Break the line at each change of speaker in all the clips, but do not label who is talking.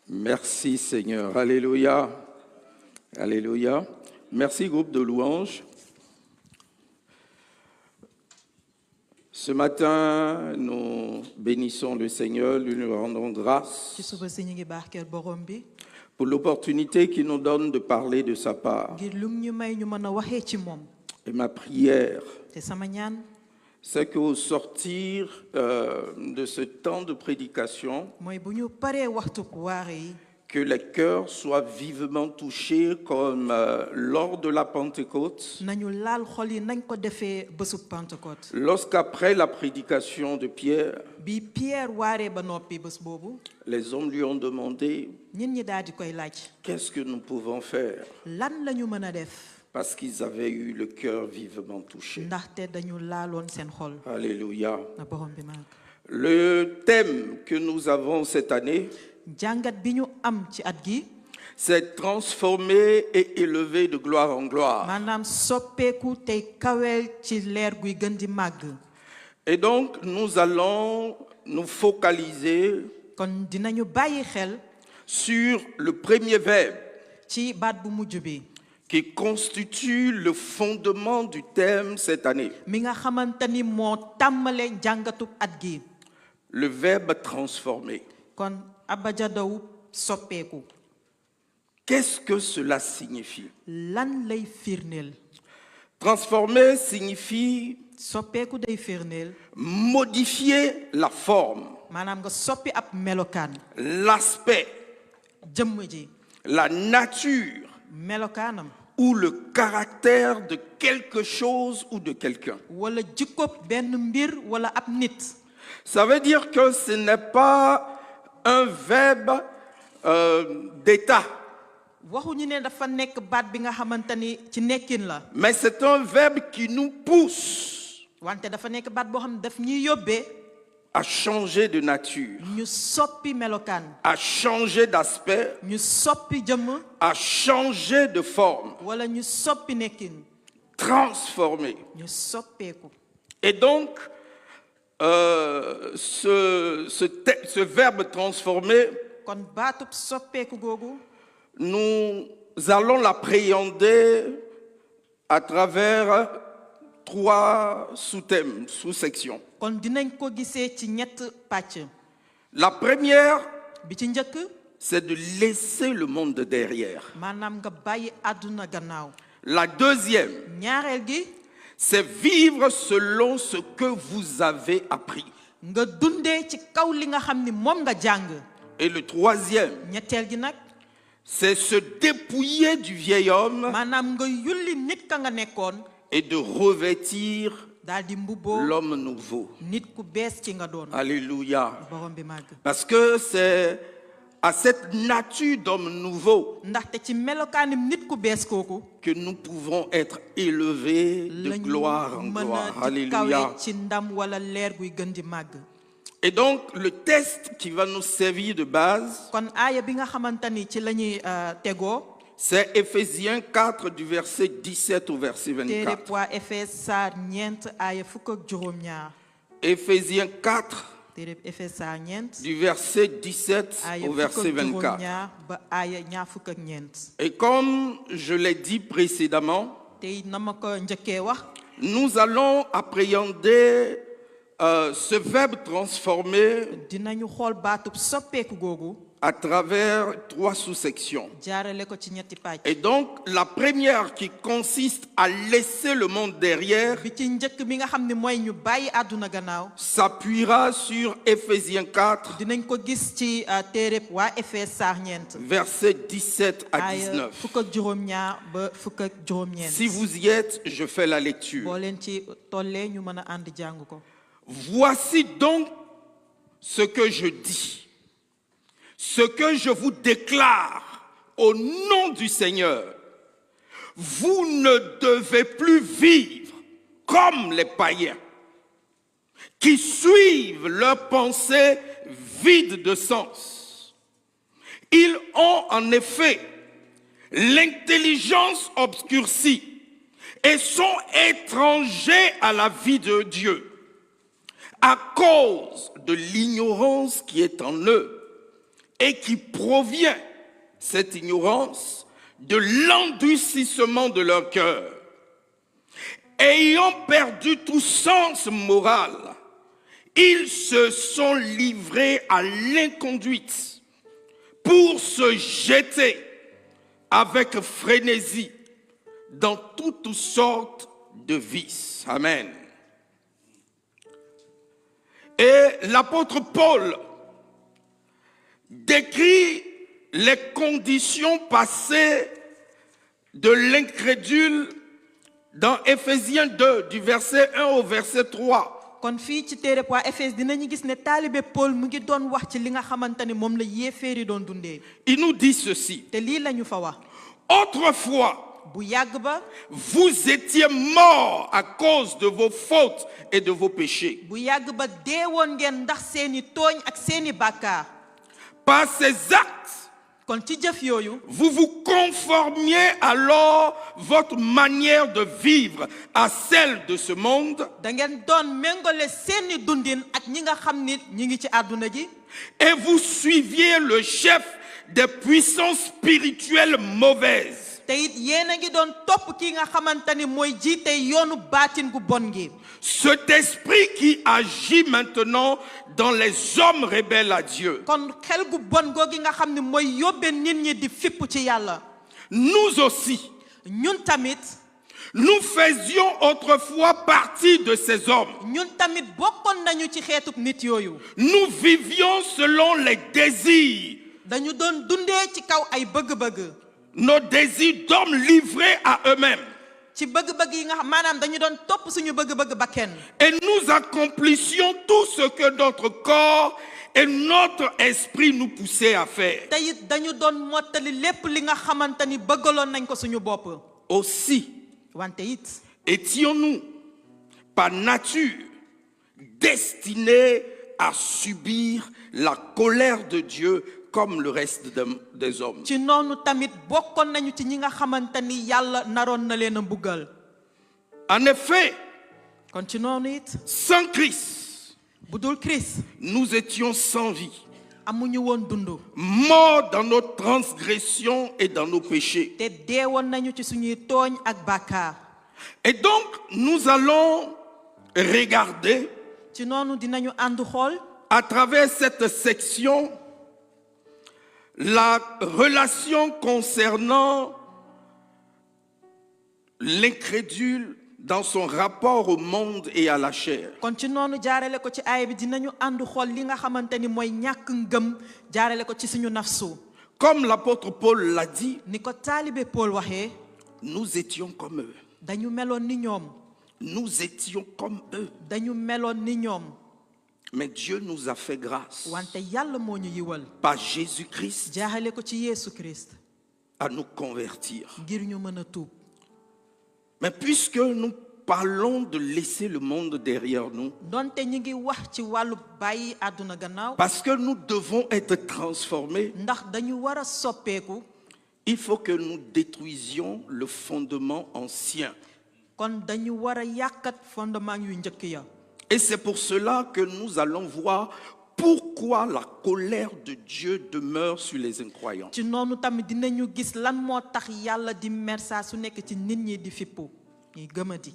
Merci Seigneur. Alléluia. Alléluia. Merci groupe de louanges. Ce matin, nous bénissons le Seigneur, nous lui rendons grâce pour l'opportunité qu'il nous donne de parler de sa part. Et ma prière, c'est qu'au sortir de ce temps de prédication, que les cœurs soient vivement touchés comme lors de la Pentecôte. Lorsqu'après la prédication de Pierre, les hommes lui ont demandé qu'est-ce que nous pouvons faire, parce qu'ils avaient eu le cœur vivement touché. Alléluia. Le thème que nous avons cette année, c'est transformer et élever de gloire en gloire. Et donc, nous allons nous focaliser sur le premier verbe qui constitue le fondement du thème cette année. Le verbe transformer. Qu'est-ce que cela signifie? Transformer signifie modifier la forme, l'aspect, la nature ou le caractère de quelque chose ou de quelqu'un. Ça veut dire que ce n'est pas un verbe d'état. Mais c'est un verbe qui nous pousse à changer de nature, à changer d'aspect, à changer de forme, transformer. Et donc, ce verbe transformer, nous allons l'appréhender à travers 3 sous-thèmes, sous-sections. La première, c'est de laisser le monde derrière. La deuxième, c'est vivre selon ce que vous avez appris. Et le troisième, c'est se dépouiller du vieil homme et de revêtir l'homme nouveau. Alléluia. Parce que c'est à cette nature d'homme nouveau que nous pouvons être élevés de gloire en gloire. Alléluia. Et donc, le texte qui va nous servir de base, c'est Éphésiens 4 du verset 17 au verset 24. Éphésiens 4 du verset 17 au verset 24. Et comme je l'ai dit précédemment, nous allons appréhender ce verbe transformer à travers 3 sous-sections. Et donc, la première qui consiste à laisser le monde derrière s'appuiera sur Éphésiens 4, versets 17 à 19. Si vous y êtes, je fais la lecture. Voici donc ce que je dis, ce que je vous déclare au nom du Seigneur. Vous ne devez plus vivre comme les païens qui suivent leurs pensées vides de sens. Ils ont en effet l'intelligence obscurcie et sont étrangers à la vie de Dieu à cause de l'ignorance qui est en eux et qui provient, cette ignorance, de l'endurcissement de leur cœur. Ayant perdu tout sens moral, ils se sont livrés à l'inconduite pour se jeter avec frénésie dans toutes sortes de vices. Amen. Et l'apôtre Paul décrit les conditions passées de l'incrédule dans Éphésiens 2, du verset 1 au verset 3.
kon fii ci téere poids Éphèse dinañu gis ne taalibe Paul mu ngi doon wax ci li nga xamante ne moom la yéeféeri doon dundee.
Il nous dit ceci.
te lii lañu fa wax.
Autrefois,
bu yàgg ba,
vous étiez morts à cause de vos fautes et de vos péchés.
bu yàgg ba deewoon ngeen ndax seeni tooñ ak seeni bàkkaar.
Par ces actes,
kon ci jëf yooyu,
vous vous conformiez alors votre manière de vivre à celle de ce monde.
da ngeen doon méngale seeni dundin ak ñi nga xam ni ñi ngi ci àdduna ji.
Et vous suiviez le chef des puissances spirituelles mauvaises.
te it yéen a ngi doon topp ki nga xamante ni mooy jiite yoonu baatin gu bon gi.
Cet esprit qui agit maintenant dans les hommes rebelles à Dieu.
kon xel gu bon googi nga xam ne mooy yóbbe nit ñi di fipp ci yàlla.
Nous aussi,
ñun tamit,
nous faisions autrefois partie de ces hommes.
ñun tamit bokkoon nañu ci xeetuk nit yooyu.
Nous vivions selon les désirs.
dañu doon dundee ci kaw ay bëgg-bëgg.
Nos désirs d'hommes livrés à eux-mêmes.
ci bëgg-bëgg yi nga xam maanaam dañu doon topp suñu bëgg-bëgg bakken.
Et nous accomplissions tout ce que notre corps et notre esprit nous poussaient à faire.
te it dañu doon mottali lépp li nga xamante ni bëggaloon nañ ko suñu bopp.
Aussi,
wante it
étions-nous par nature destinés à subir la colère de Dieu comme le reste des hommes.
ci noonu tamit bokkoon nañu ci ñi nga xamante ni yàlla naroon na leen a mbugal.
En effet,
kon ci noonu it,
sans Christ,
bu dul Christ,
nous étions sans vie,
amuñu woon dund.
morts dans nos transgressions et dans nos péchés.
te deewoon nañu ci suñuy tooñ ak bàkkaar.
Et donc, nous allons regarder
ci noonu dinañu ànd xool
à travers cette section la relation concernant l'incrédule dans son rapport au monde et à la chair.
kon ci noonu jaarale ko ci aaya bi dinañu ànd xool li nga xamante ni mooy ñàkk ngëm jaarale ko ci suñu nafsu.
Comme l'apôtre Paul l'a dit,
ni ko taalibe Paul waxee,
nous étions comme eux.
dañu meloon ni ñoom.
Nous étions comme eux.
dañu meloon ni ñoom.
Mais Dieu nous a fait grâce
wante yàlla moo ñu yiwal
par Jésus-Christ
jaarale ko ci Yeesu Christ
à nous convertir.
ngir ñu mën a tuub.
Mais puisque nous parlons de laisser le monde derrière nous,
donte ñu ngi wax ci wàllu bàyyi àdduna gannaaw,
parce que nous devons être transformés,
ndax dañu war a soppeeku,
il faut que nous détruisions le fondement ancien.
kon dañu war a yàqat fondement yu njëkk ya.
Et c'est pour cela que nous allons voir pourquoi la colère de Dieu demeure sur les incroyants.
ci noonu tamit dinañu gis lan moo tax yàlla di mer saa su nekk ci nit ñi di fippu ñuy gëmadi.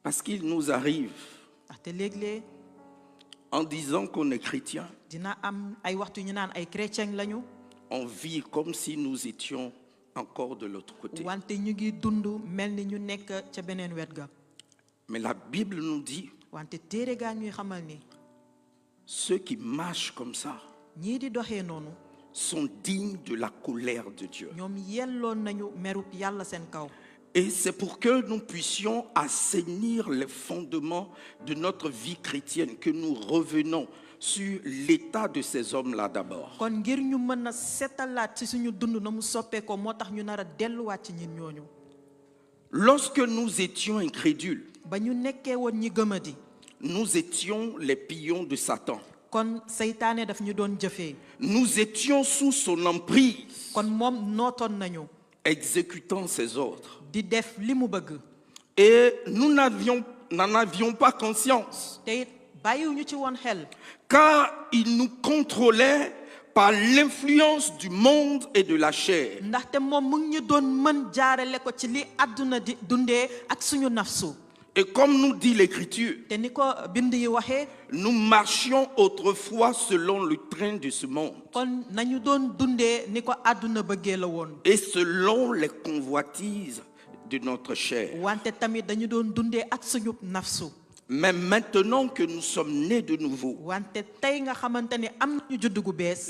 Parce qu'il nous arrive,
ndaxte léeg-léeg
en disant qu'on est chrétien,
dina am ay waxtu ñu naan ay chrétien lañu,
on vit comme si nous étions encore de l'autre côté.
wante ñu ngi dund mel ni ñu nekk ca beneen wet ga.
Mais la Bible nous dit,
wante téere gaa ñuy xamal ni
ceux qui marchent comme ça
ñii di doxee noonu
sont dignes de la colère de Dieu.
ñoom yelloon nañu merub yàlla seen kaw.
Et c'est pour que nous puissions assainir les fondements de notre vie chrétienne que nous revenons sur l'état de ces hommes-là d'abord.
kon ngir ñu mën a setalaat ci suñu dund na mu soppeekoo moo tax ñu nar a delluwaat ci ñin ñooñu.
Lorsque nous étions incrédules,
ba ñu nekkee woon ñi gëmadi,
nous étions les pions de Satan.
kon seytaane daf ñu doon jëfee.
Nous étions sous son emprise,
kon moom nootoon nañu
exécutant ses ordres.
di def li mu bëgg.
Et nous n'en avions pas conscience.
te it
car il nous contrôlait par l'influence du monde et de la chair. Et comme nous dit l'Écriture, nous marchions autrefois selon le train de ce monde et selon les convoitises de notre chair. Mais maintenant que nous sommes nés de nouveau,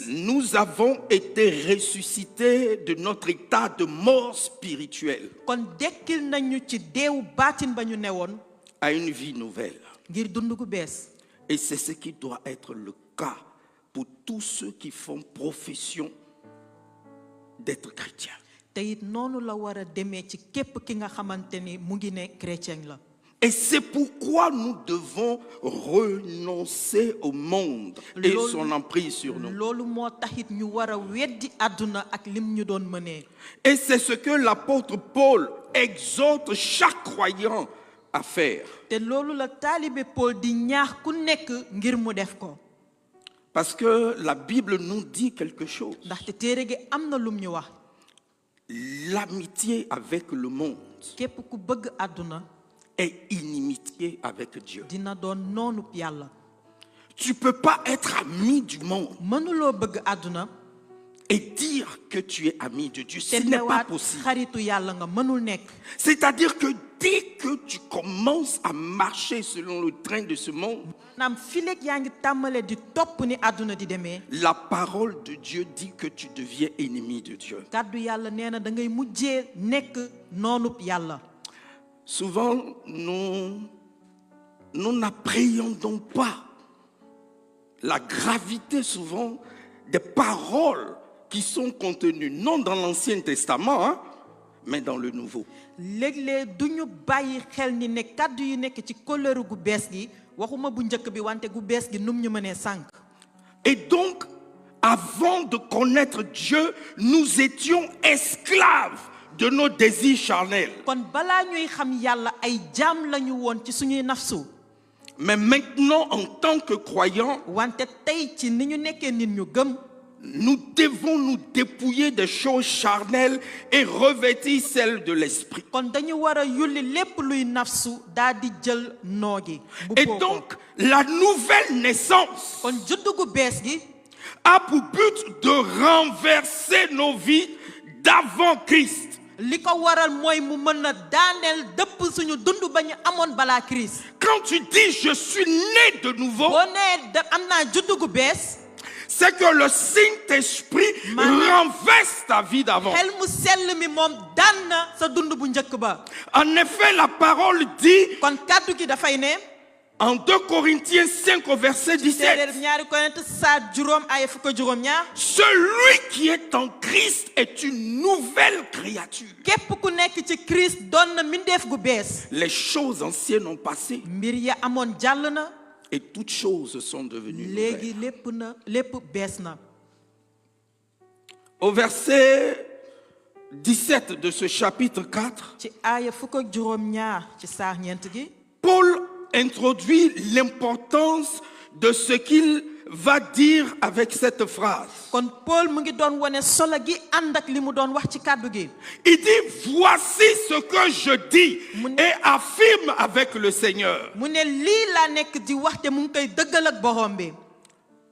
nous avons été ressuscités de notre état de mort spirituelle à une vie nouvelle. Et c'est ce qui doit être le cas pour tous ceux qui font profession d'être chrétiens. Et c'est pourquoi nous devons renoncer au monde et son emprise sur nous. Et c'est ce que l'apôtre Paul exhorte chaque croyant à faire. Parce que la Bible nous dit quelque chose. L'amitié avec le monde est inimitié avec Dieu. Tu ne peux pas être ami du monde et dire que tu es ami de Dieu. Ce n'est pas possible. C'est-à-dire que dès que tu commences à marcher selon le train de ce monde, la parole de Dieu dit que tu deviens ennemi de Dieu. Souvent, nous n'appréhendons pas la gravité souvent des paroles qui sont contenues, non dans l'Ancien Testament, mais dans le Nouveau. Et donc, avant de connaître Dieu, nous étions esclaves de nos désirs charnels. Mais maintenant, en tant que croyants, nous devons nous dépouiller des choses charnelles et revêtir celles de l'esprit. Et donc, la nouvelle naissance a pour but de renverser nos vies d'avant Christ. Quand tu dis je suis né de nouveau, c'est que le Saint-Esprit renverse ta vie d'avant. En effet, la parole dit en 2 Corinthiens 5 au verset 17, celui qui est en Christ est une nouvelle créature. Les choses anciennes ont passé et toutes choses sont devenues nouvelles. Au verset 17 de ce chapitre 4, Paul introduit l'importance de ce qu'il va dire avec cette phrase. Il dit voici ce que je dis et affirme avec le Seigneur.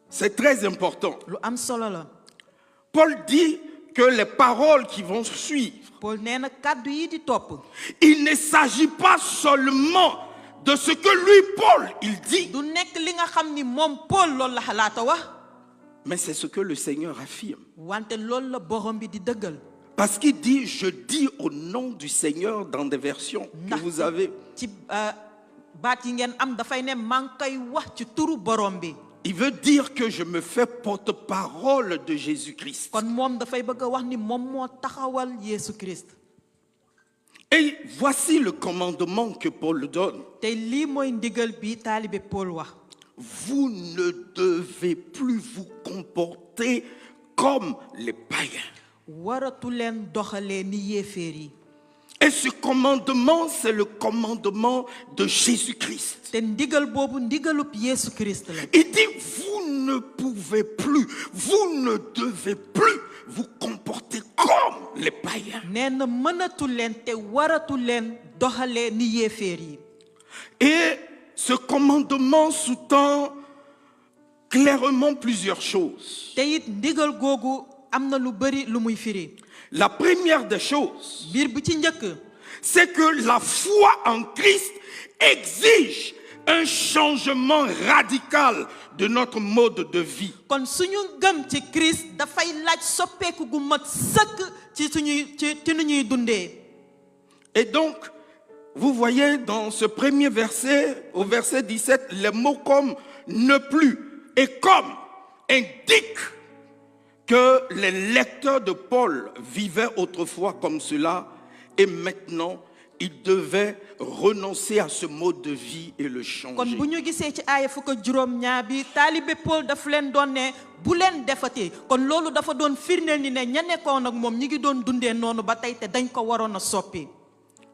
C'est très important. Paul dit que les paroles qui vont suivre, il ne s'agit pas seulement de ce que lui, Paul, il dit, mais c'est ce que le Seigneur affirme. Parce qu'il dit, je dis au nom du Seigneur dans des versions que vous avez. Il veut dire que je me fais porte-parole de Jésus-Christ. Et voici le commandement que Paul donne. Vous ne devez plus vous comporter comme les païens. Et ce commandement, c'est le commandement de Jésus-Christ.
te ndigal boobu ndigalub Yeesu Christ la.
Il dit, vous ne pouvez plus, vous ne devez plus vous comporter comme les païens.
nee na mënatu leen te waratu leen doxalee ni yéeféer yi.
Et ce commandement sous-tend clairement plusieurs choses.
te it ndigal googu am na lu bari lu muy firi.
La première des choses,
biir bu ci njëkk
c'est que la foi en Christ exige un changement radical de notre mode de vie.
kon suñu gëm ci Christ dafay laaj soppeeku gu mat sëkk ci suñuy ci nu ñuy dundee.
Et donc, vous voyez dans ce premier verset, au verset 17, les mots comme ne plus et comme indiquent que les lecteurs de Paul vivaient autrefois comme cela et maintenant ils devaient renoncer à ce mode de vie et le changer.
kon bu ñu gisee ci aaya fukk ak juróom ñaar bi taalibe Paul daf leen doon ne bu leen defati kon loolu dafa doon firndeel ni ne ña nekkoon ak moom ñi ngi doon dundee noonu ba tey te dañ ko waroon a soppi.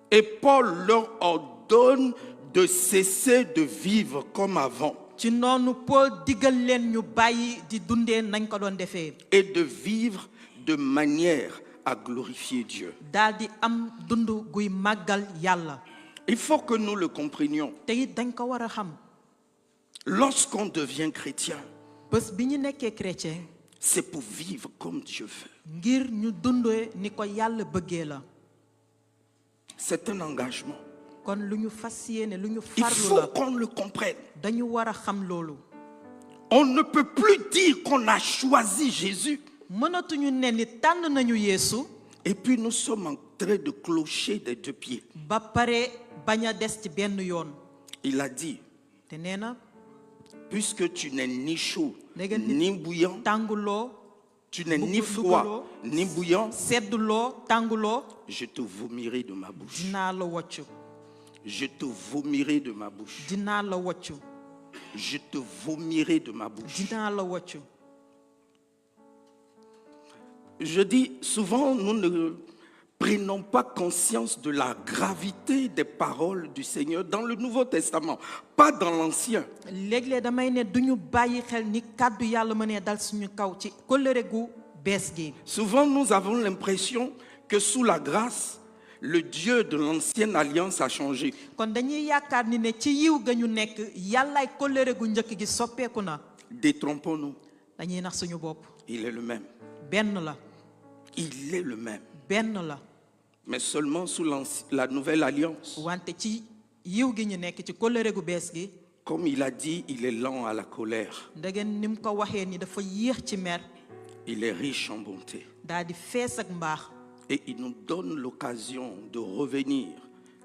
Et Paul leur ordonne de cesser de vivre comme avant
ci noonu Paul digal leen ñu bàyyi di dundee nañ ko doon defee.
et de vivre de manière à glorifier Dieu.
daal di am dund guy màggal yàlla.
Il faut que nous le comprenions.
te it dañ ko war a xam.
Lorsqu'on devient chrétien,
bés bi ñu nekkee chrétien
c'est pour vivre comme Dieu veut.
ngir ñu dundee ni ko yàlla bëggee la.
C'est un engagement.
kon lu ñu fas yéene lu ñu
Il
farlu
faut
la
qu'on le comprenne.
dañu war a xam loolu.
On ne peut plus dire qu'on a choisi Jésus
mënatuñu ne ni tànn nañu Yeesu
et puis nous sommes en train de clocher des deux pieds.
ba pare bañ a des ci benn yoon.
Il a dit,
te nee na
puisque tu n'es ni chaud
léegi
ni bouillant,
tànguloo
tu n'es ni froid
Buguloo,
ni bouillant,
sedduloo tànguloo
je te vomirai de ma bouche.
dinaa la woccu.
Je te vomirai de ma bouche.
dinaa la woccu.
Je te vomirai de ma bouche.
dinaa la woccu.
Je dis souvent, nous ne prenons pas conscience de la gravité des paroles du Seigneur dans le Nouveau Testament, pas dans l'Ancien.
léeg-léeg damay ne duñu bàyyi xel ni kàddu yàlla mënee dal suñu kaw ci kóllëre gu bees gi.
Souvent, nous avons l'impression que sous la grâce, le Dieu de l'ancienne alliance a changé.
kon dañuy yaakaar ni ne ci yiw ga ñu nekk yàllaay kóllëre gu njëkk gi soppeeku na.
Détrompons-nous,
dañuy nax suñu bopp.
il est le même.
benn la.
Il est le même.
benn la.
Mais seulement sous la nouvelle alliance.
wante ci yiw gi ñu nekk ci kóllëre gu bees gi.
Comme il a dit, il est lent à la colère.
ndegen ni mu ko waxee ni dafa yéex ci mer.
Il est riche en bonté.
daal di fees ak mbaax.
Et il nous donne l'occasion de revenir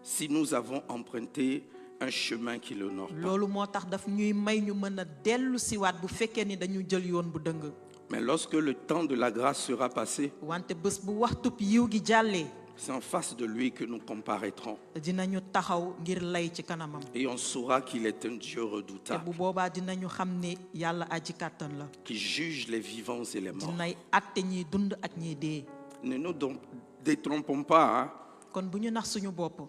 si nous avons emprunté un chemin qui l'honore pas.
loolu moo tax daf ñuy may ñu mën a dellu siwaat bu fekkee ni dañu jël yoon bu dëng.
Mais lorsque le temps de la grâce sera passé,
wante bés bu waxtub yiw gi jàllee.
c'est en face de lui que nous comparaîtrons.
dinañu taxaw ngir lay ci kanamam.
Et on saura qu'il est un Dieu
te
redoutable
bu boobaa dinañu xam ni yàlla aji kàttan la.
qui juge les vivants et les morts.
dinay àtte ñiy dund ak ñiy dee.
Ne nous détrompons pas, hein?
kon bu ñu nax suñu bopp.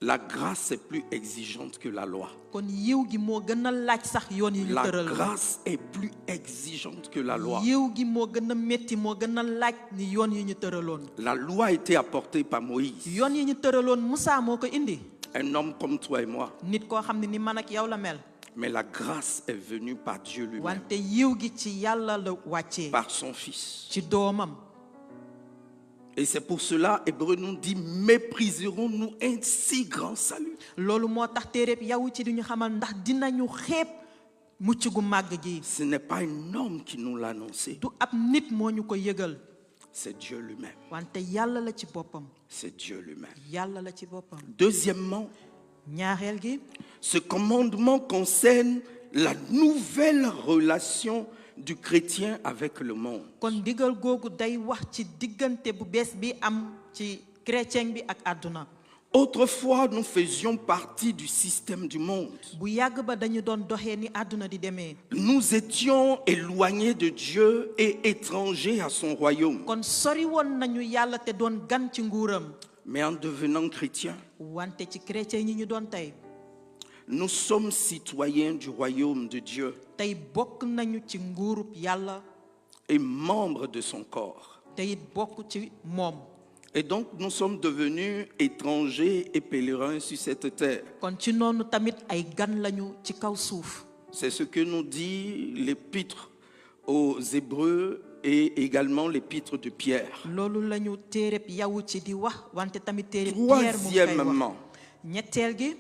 La grâce est plus exigeante que la loi.
kon yiw gi moo gën a laaj sax yoon yi ñu
La
tëral.
grâce est plus exigeante que la loi.
yiw gi moo gën a métti moo gën a laaj ni yoon yi ñu tëraloon.
La loi a été apportée par Moïse,
yoon yi ñu tëraloon Moussa moo ko indi.
un homme comme toi et moi.
nit koo xam ne ni man ak yow la mel.
Mais la grâce est venue par Dieu lui-même,
wante yiw gi ci yàlla la wàccee.
par son Fils.
ci doomam.
Et c'est pour cela, Hébreu nous dit, mépriserons-nous un si grand salut?
loolu moo tax téereb yow ci duñu xamal ndax dinañu xeeb mucc gu màgg gi.
Ce n'est pas un homme qui nous l'a annoncé,
du ab nit moo ñu ko yëgal.
c'est Dieu lui-même.
wante yàlla la ci boppam.
C'est Dieu lui-même.
yàlla la ci boppam.
Deuxièmement,
ñaareel gi.
ce commandement concerne la nouvelle relation du chrétien avec le monde.
kon digal googu day wax ci diggante bu bees bi am ci chrétien bi ak àdduna.
Autrefois, nous faisions partie du système du monde.
bu yàgg ba dañu doon doxee ni àdduna di demee.
Nous étions éloignés de Dieu et étrangers à son royaume.
kon sori woon nañu yàlla te doon gan ci nguuram.
Mais en devenant chrétien,
wante ci chrétien ñi ñu doon tey
nous sommes citoyens du royaume de Dieu
tey bokk nañu ci nguurub yàlla
et membres de son corps.
te it bokk ci moom.
Et donc nous sommes devenus étrangers et pèlerins sur cette terre.
kon ci noonu tamit ay gan lañu ci kaw suuf.
C'est ce que nous dit l'épître aux Hébreux et également l'épître de Pierre.
loolu lañu téereb yawu ci di wax wante tamit téereb Pierre mu koy wax.
Troisièmement,
ñetteel gi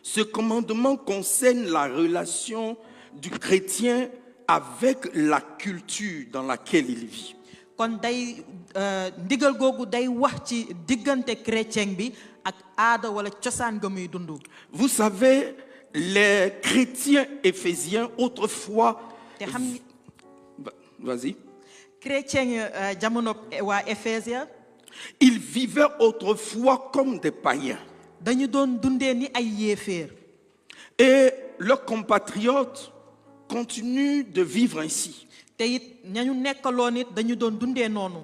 ce commandement concerne la relation du chrétien avec la culture dans laquelle il vit.
kon day ndigal googu day wax ci diggante chrétien bi ak aada wala cosaan ga muy dund.
Vous savez, les chrétiens éphésiens autrefois... Vas-y.
chrétien jamono waa Éphésia
Ils vivaient autrefois comme des païens.
dañu doon dundee ni ay yéeféer.
Et leurs compatriotes continuent de vivre ainsi.
te it ñañu nekkaloon it dañu doon dundee noonu.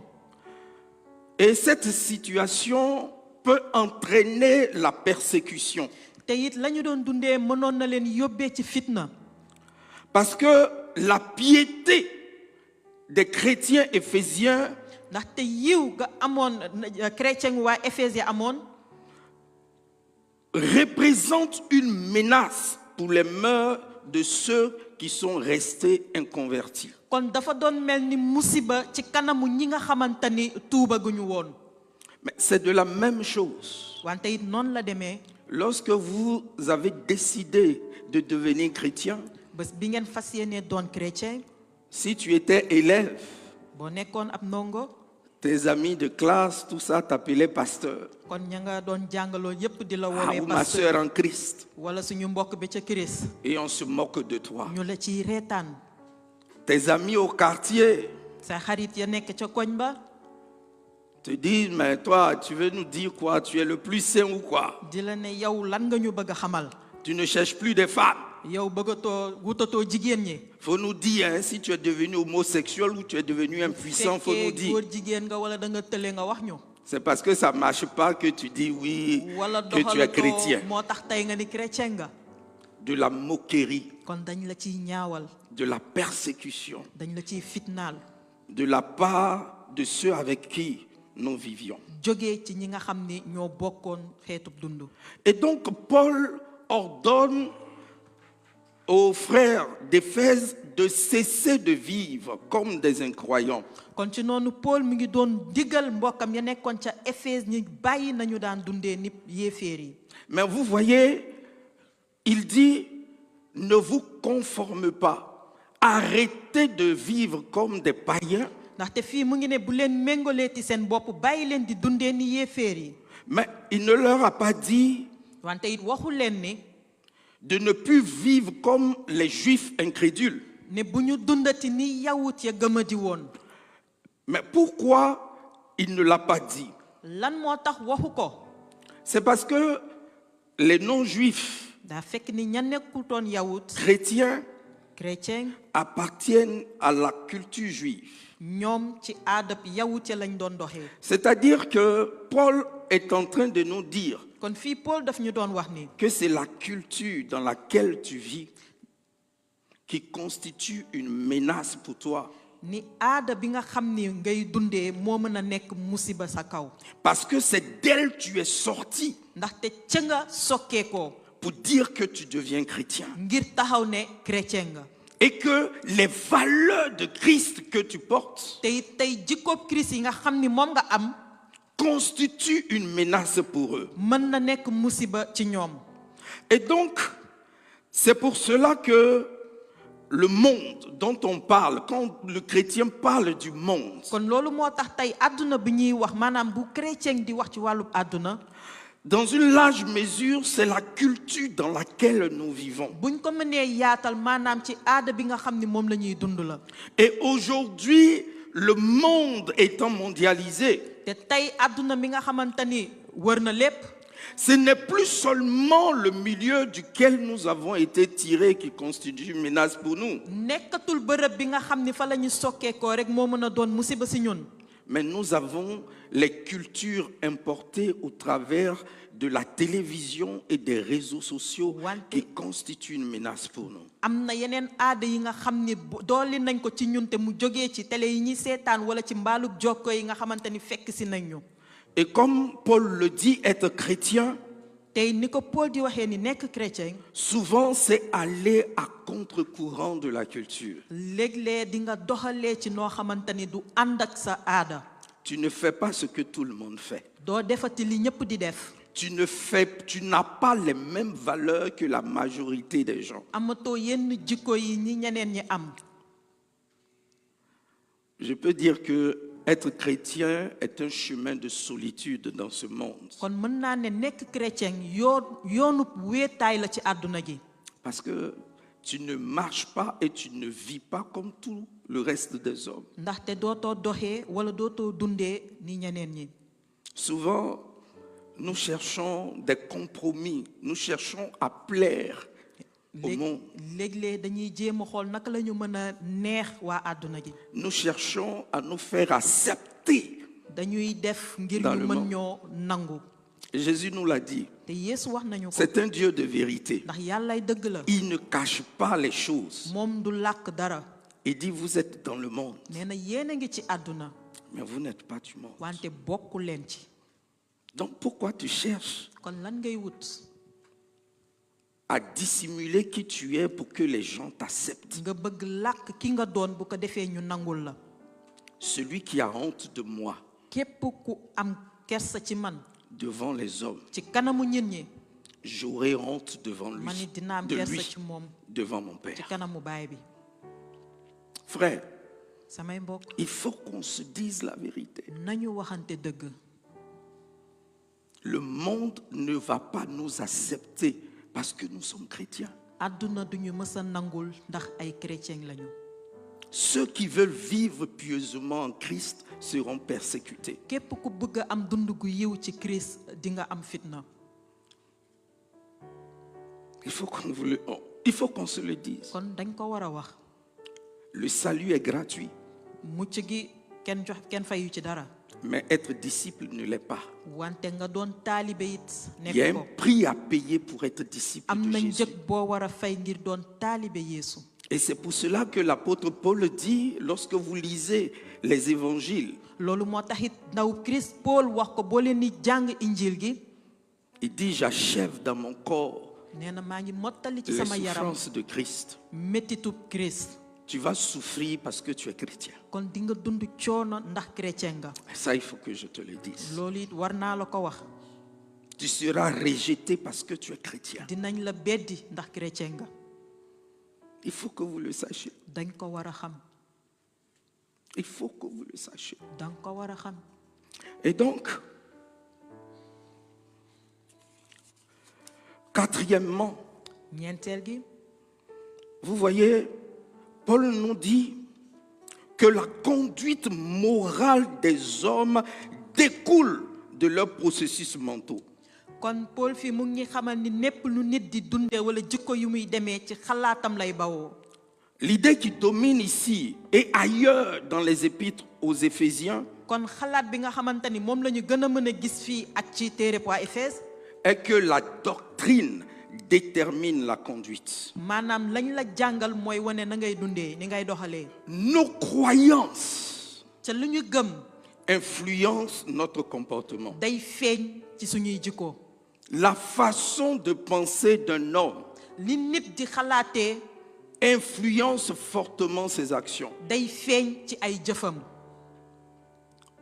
Et cette situation peut entraîner la persécution.
te it lañu doon dundee mënoon na leen yóbbee ci fitna.
Parce que la piété des chrétiens éphésiens
ndaxte yiw ga amoon chrétien waa Éphésia amoon
représente une menace pour les mœurs de ceux qui sont restés inconvertis.
kon dafa doon mel ni musiba ci kanamu ñi nga xamante ni tuuba gu ñu woon.
Mais c'est de la même chose.
wante it noonu la demee.
Lorsque vous avez décidé de devenir chrétien,
bés bi ngeen fas yéene doon chrétien.
si tu étais élève,
boo nekkoon ab ndongo.
tes amis de classe, tout ça t'appelait pasteur.
kon ña nga doon jàngaloo yépp di la
Ah,
woowee
ou ma
pasteur.
sœur en Christ.
wala suñu mbokk bi ca Christ.
Et on se moque de toi.
ñu la ciy reetaan.
Tes amis au quartier
sa xarit ya nekk ca koñ ba.
te disent, mais toi, tu veux nous dire quoi? Tu es le plus saint ou quoi?
di la ne yow lan nga ñu bëgg a xamal.
Tu ne cherches plus des femmes.
yow bëggatoo wutatoo jigéen ñi.
Faut nous dire, hein, si tu es devenu homosexuel ou tu es devenu impuissant, faut nous
fekkee
dire.
góor jigéen nga wala da nga tële nga wax ñu.
C'est parce que ça ne marche pas que tu dis oui,
wala
que tu es chrétien.
moo tax tey nga ni chrétien nga.
De la moquerie,
kon dañ la ciy ñaawal.
de la persécution,
dañ la ciy fitnaal.
de la part de ceux avec qui nous vivions.
jógee ci ñi nga xam ni ñoo bokkoon xeetub dund.
Et donc Paul ordonne aux frères d'Éphèse de cesser de vivre comme des incroyants.
kon ci noonu Paul mi ngi doon digal mbokkam ya nekkoon ca Éphèse ñi bàyyi nañu daan dundee ni yéeféer yi.
Mais vous voyez, il dit, ne vous conformez pas, arrêtez de vivre comme des païens.
ndaxte fii mu ngi ne bu leen méngaleeti seen bopp bàyyi leen di dundee ni yéeféer yi.
Mais il ne leur a pas dit
wante it waxul leen ni
de ne plus vivre comme les juifs incrédules.
ne bu ñu dundati ni yawut ya gëmadi woon.
Mais pourquoi il ne l'a pas dit?
lan moo tax waxu ko.
C'est parce que les non-juifs
daa fekk ni ña nekkutoon yawut
chrétiens
chrétien
appartiennent à la culture juive.
ñoom ci aadab yawut ya lañ doon doxee.
C'est-à-dire que Paul est en train de nous dire
kon fii Paul daf ñu doon wax ni
que c'est la culture dans laquelle tu vis qui constitue une menace pour toi.
ni aada bi nga xam ni ngay dundee moo mën a nekk musiba sa kaw.
Parce que c'est d'elle tu es sorti
ndaxte ca nga sokkeekoo
pour dire que tu deviens chrétien.
ngir taxaw ne chrétien nga.
Et que les valeurs de Christ que tu portes
tey jikkoob Christ yi nga xam ni moom nga am
constituent une menace pour eux.
mën na nekk musiba ci ñoom.
Et donc, c'est pour cela que le monde dont on parle, quand le chrétien parle du monde,
kon loolu moo tax tey àdduna bi ñuy wax maanaam bu chrétien di wax ci wàllu àdduna.
dans une large mesure, c'est la culture dans laquelle nous vivons.
buñ ko mënee yaatal maanaam ci aada bi nga xam ni moom la ñuy dund la.
Et aujourd'hui, le monde étant mondialisé,
te tey àdduna mi nga xamante ni wër na lépp.
ce n'est plus seulement le milieu duquel nous avons été tirés qui constitue une menace pour nous.
nekkatul bërëb bi nga xam ni fa la ñu sokkeekoo rek moo mën a doon musiba si ñun.
mais nous avons les cultures importées au travers de la télévision et des réseaux sociaux qui constituent une menace pour nous.
am na yeneen aada yi nga xam ne dooli nañ ko ci ñun te mu jógee ci télé yi ñuy seetaan wala ci mbaalug jokko yi nga xamante ni fekk si nañ ñu.
Et comme Paul le dit, être chrétien,
tey ni ko Paul di waxee ni nekk chrétien
souvent c'est aller à contre-courant de la culture.
léeg-léeg di nga doxalee ci noo xamante ni du ànd ak sa aada.
Tu ne fais pas ce que tout le monde fait.
doo defati li ñëpp di def.
Tu n'as pas les mêmes valeurs que la majorité des gens.
amatoo yenn jikko yi ñi ñeneen ñi am.
Je peux dire que être chrétien est un chemin de solitude dans ce monde.
kon mën naa ne nekk chrétien yoonu wéetaay la ci àdduna gi.
Parce que tu ne marches pas et tu ne vis pas comme tout le reste des hommes.
ndaxte dootoo doxee wala dootoo dundee ni ñeneen ñi.
Souvent, nous cherchons des compromis, nous cherchons à plaire au monde.
léeg-léeg dañuy jéem a xool naka la ñu mën a neex waa àdduna gi.
Nous cherchons à nous faire accepter.
dañuy def ngir
Dans
ñu
le
mën
monde.
ñoo nangu.
Et Jésus nous l'a dit.
te Yeesu wax nañu ko.
C'est un Dieu de vérité.
ndax yàllay dëgg la.
Il ne cache pas les choses.
moom du làkk dara.
Il dit, vous êtes dans le monde,
nee na yéen a ngi ci àdduna.
mais vous n'êtes pas du monde.
wante bokku leen ci.
Donc pourquoi tu cherches
kon lan ngay wut.
à dissimuler qui tu es pour que les gens t'acceptent?
nga bëgg làkk ki nga doon bu ko defee ñu nangul la.
Celui qui a honte de moi
képp ku am kersa ci man.
devant les hommes,
ci kanamu ñin ñi.
j'aurai honte devant lui,
man it dina am
de
kersa
lui,
ci moom.
devant mon
ci
Père.
kanamu baay bi.
Frère,
samay mbokk.
il faut qu'on se dise la vérité.
nañu waxante dëgg.
Le monde ne va pas nous accepter parce que nous sommes chrétiens.
àdduna duñu mës a nangul ndax ay chrétien lañu.
Ceux qui veulent vivre pieusement en Christ seront persécutés.
képp ku bëgg a am dund gu yiw ci Christ di nga am fitna.
Il faut qu'on se le dise.
kon dañ ko war a wax.
Le salut est gratuit,
mucc gi kenn fayu ci dara.
mais être disciple ne l'est pas.
wante nga doon taalibe it
Il y a
nekk
un
ko.
prix à payer pour être disciple
am
de
na
Jésus.
njëg boo war a fay ngir doon taalibe Yeesu.
Et c'est pour cela que l'apôtre Paul dit, lorsque vous lisez les évangiles,
loolu moo taxit ndaw Christ Paul wax ko boo leen di jàng injil gi.
il dit, j'achève dans mon corps
nee na maa ngi mottali ci
les
sama yaram
souffrances de Christ.
méttitub Christ.
Tu vas souffrir parce que tu es chrétien.
kon di nga dund coono ndax chrétien nga.
Et ça, il faut que je te le dise.
loolu it war naa la ko wax.
Tu seras rejeté parce que tu es chrétien.
dinañ la beddi ndax chrétien nga.
Il faut que vous le sachiez.
dañ ko war a xam.
Il faut que vous le sachiez.
danga ko war a xam.
Et donc, quatrièmement,
ñeenteel gi.
vous voyez, Paul nous dit que la conduite morale des hommes découle de leurs processus mentaux.
kon Paul fi mu ngi xamal ni népp lu nit di dundee wala jikko yu muy demee ci xalaatam lay bawoo.
L'idée qui domine ici et ailleurs dans les épîtres aux Éphésiens
kon xalaat bi nga xamante ni moom la ñu gën a mën a gis fii ak ci téere waa Éphèse.
est que la doctrine détermine la conduite.
maanaam lañ la jàngal mooy wane na ngay dundee ni ngay doxalee.
Nos croyances
ca lu ñu gëm.
influencent notre comportement.
day feeñ ci suñuy jikko.
La façon de penser d'un homme
li nit di xalaatee.
influence fortement ses actions.
day feeñ ci ay jëfam.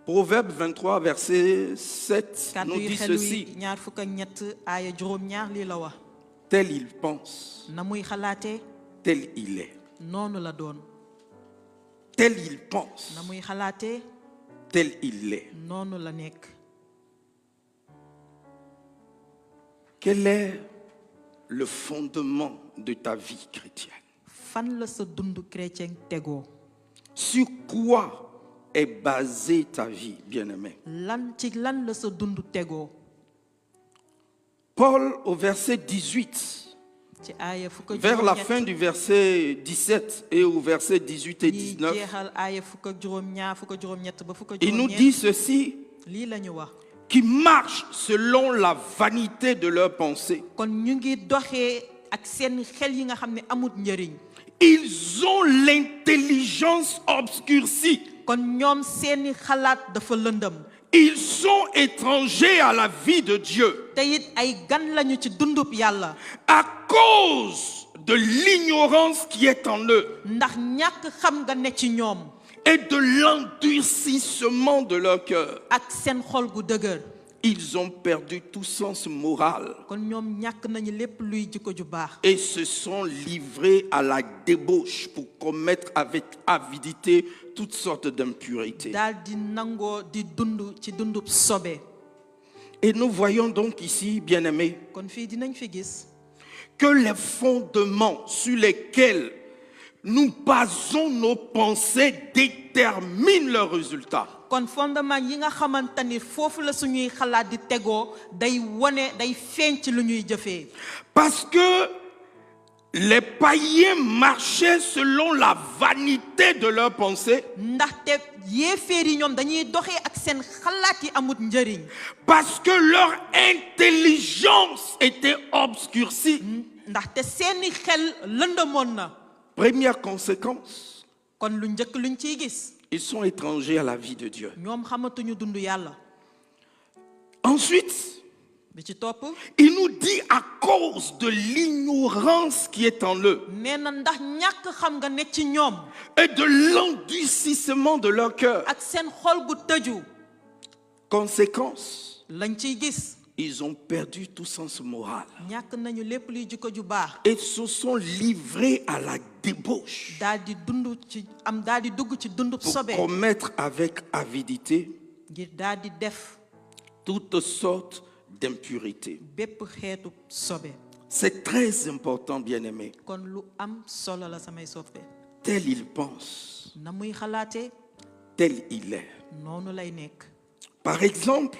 Proverbe 23, verset 7
kàddu
nous
yi
dit
xelu
ceci.
yi ñaar fukk ak ñett aaya juróom-ñaar lii la wax.
Tel il pense,
na muy xalaatee.
tel il est.
noonu la doon.
Tel il pense,
na muy xalaatee.
tel il est.
noonu la nekk.
Quel est le fondement de ta vie chrétienne?
fan la sa dund chrétien tegoo.
Sur quoi est basée ta vie, bien-aimé?
ci lan la sa dund tegoo.
Paul, au verset 18, vers la fin du verset 17 et au verset 18 et 19, il nous dit ceci, qui marchent selon la vanité de leurs pensées. Ils ont l'intelligence obscurcie. Ils sont étrangers à la vie de Dieu à cause de l'ignorance qui est en eux et de l'endurcissement de leur cœur. Ils ont perdu tout sens moral et se sont livrés à la débauche pour commettre avec avidité toutes sortes d'impuretés. Et nous voyons donc ici, bien-aimés, que les fondements sur lesquels nous basons nos pensées déterminent leurs résultats. Parce que les païens marchaient selon la vanité de leurs pensées. Parce que leur intelligence était obscurcie. Première conséquence, ils sont étrangers à la vie de Dieu. Ensuite, il nous dit à cause de l'ignorance qui est en eux et de l'endurcissement de leur cœur. Conséquence, ils ont perdu tout sens moral et se sont livrés à la débauche pour commettre avec avidité toutes sortes d'impuretés. C'est très important, bien-aimé. Tel il pense, tel il est. Par exemple,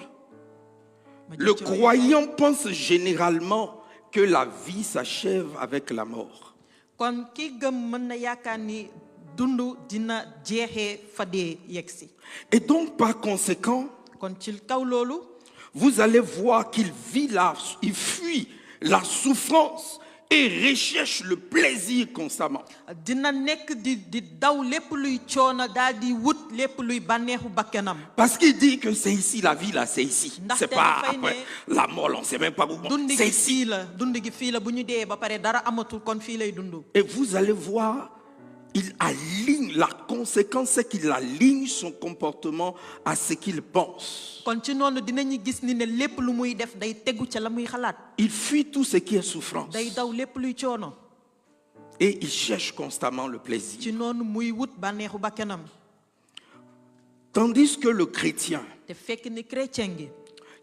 le croyant pense généralement que la vie s'achève avec la mort. Et donc, par conséquent, vous allez voir qu'il fuit la souffrance et recherche le plaisir constamment. Parce qu'il dit que c'est ici la vie, là, c'est ici. C'est pas après la mort, on ne sait même pas où. C'est ici. Et vous allez voir, il aligne, la conséquence c'est qu'il aligne son comportement à ce qu'il pense. Il fuit tout ce qui est souffrance. Et il cherche constamment le plaisir. Tandis que le chrétien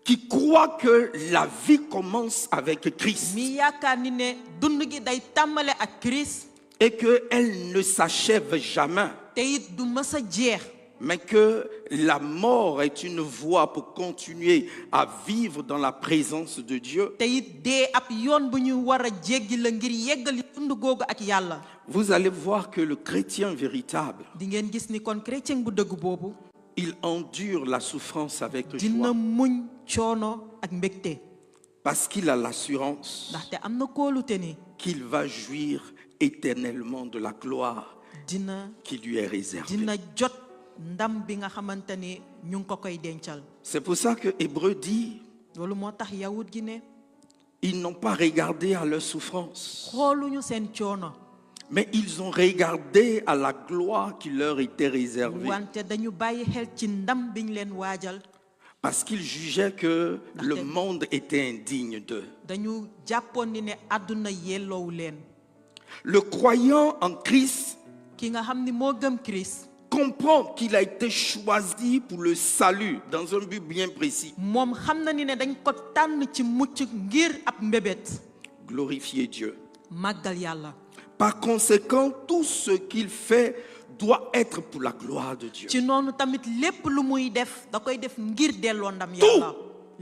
qui croit que la vie commence avec Christ et qu'elle ne s'achève jamais, mais que la mort est une voie pour continuer à vivre dans la présence de Dieu, vous allez voir que le chrétien véritable, il endure la souffrance avec joie parce qu'il a l'assurance qu'il va jouir éternellement de la gloire qui lui est réservée. C'est pour ça que Hébreu dit, ils n'ont pas regardé à leur souffrance, mais ils ont regardé à la gloire qui leur était réservée. Parce qu'ils jugeaient que le monde était indigne d'eux. Le croyant en Christ comprend qu'il a été choisi pour le salut dans un but bien précis. Glorifier Dieu. Par conséquent, tout ce qu'il fait doit être pour la gloire de Dieu.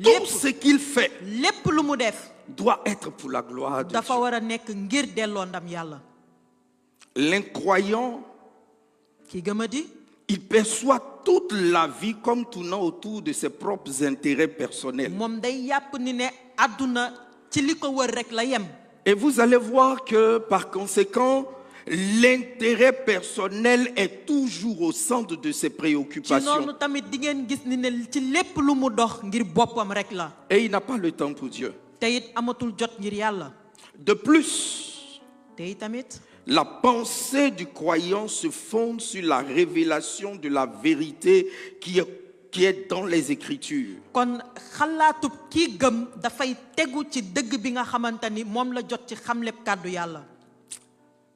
Tout ce qu'il fait doit être pour la gloire de
dafa
Dieu.
war a nekk ngir delloo ndam yàlla.
L'incroyant,
ki gëmadi
il perçoit toute la vie comme tournant autour de ses propres intérêts personnels.
moom day yàpp ni ne àdduna ci li ko wër rek la yem.
Et vous allez voir que par conséquent, l'intérêt personnel est toujours au centre de ses
ci
préoccupations.
noonu tamit di ngeen gis ni ne ci lépp lu mu dox ngir boppam rek la.
Et il n'a pas le temps pour Dieu.
te it amatul jot ngir yàlla.
De plus,
te it tamit
la pensée du croyant se fonde sur la révélation de la vérité qui est dans les Écritures.
kon xalaatub kii gëm dafay tegu ci dëgg bi nga xamante ni moom la jot ci xamleb kàddu yàlla.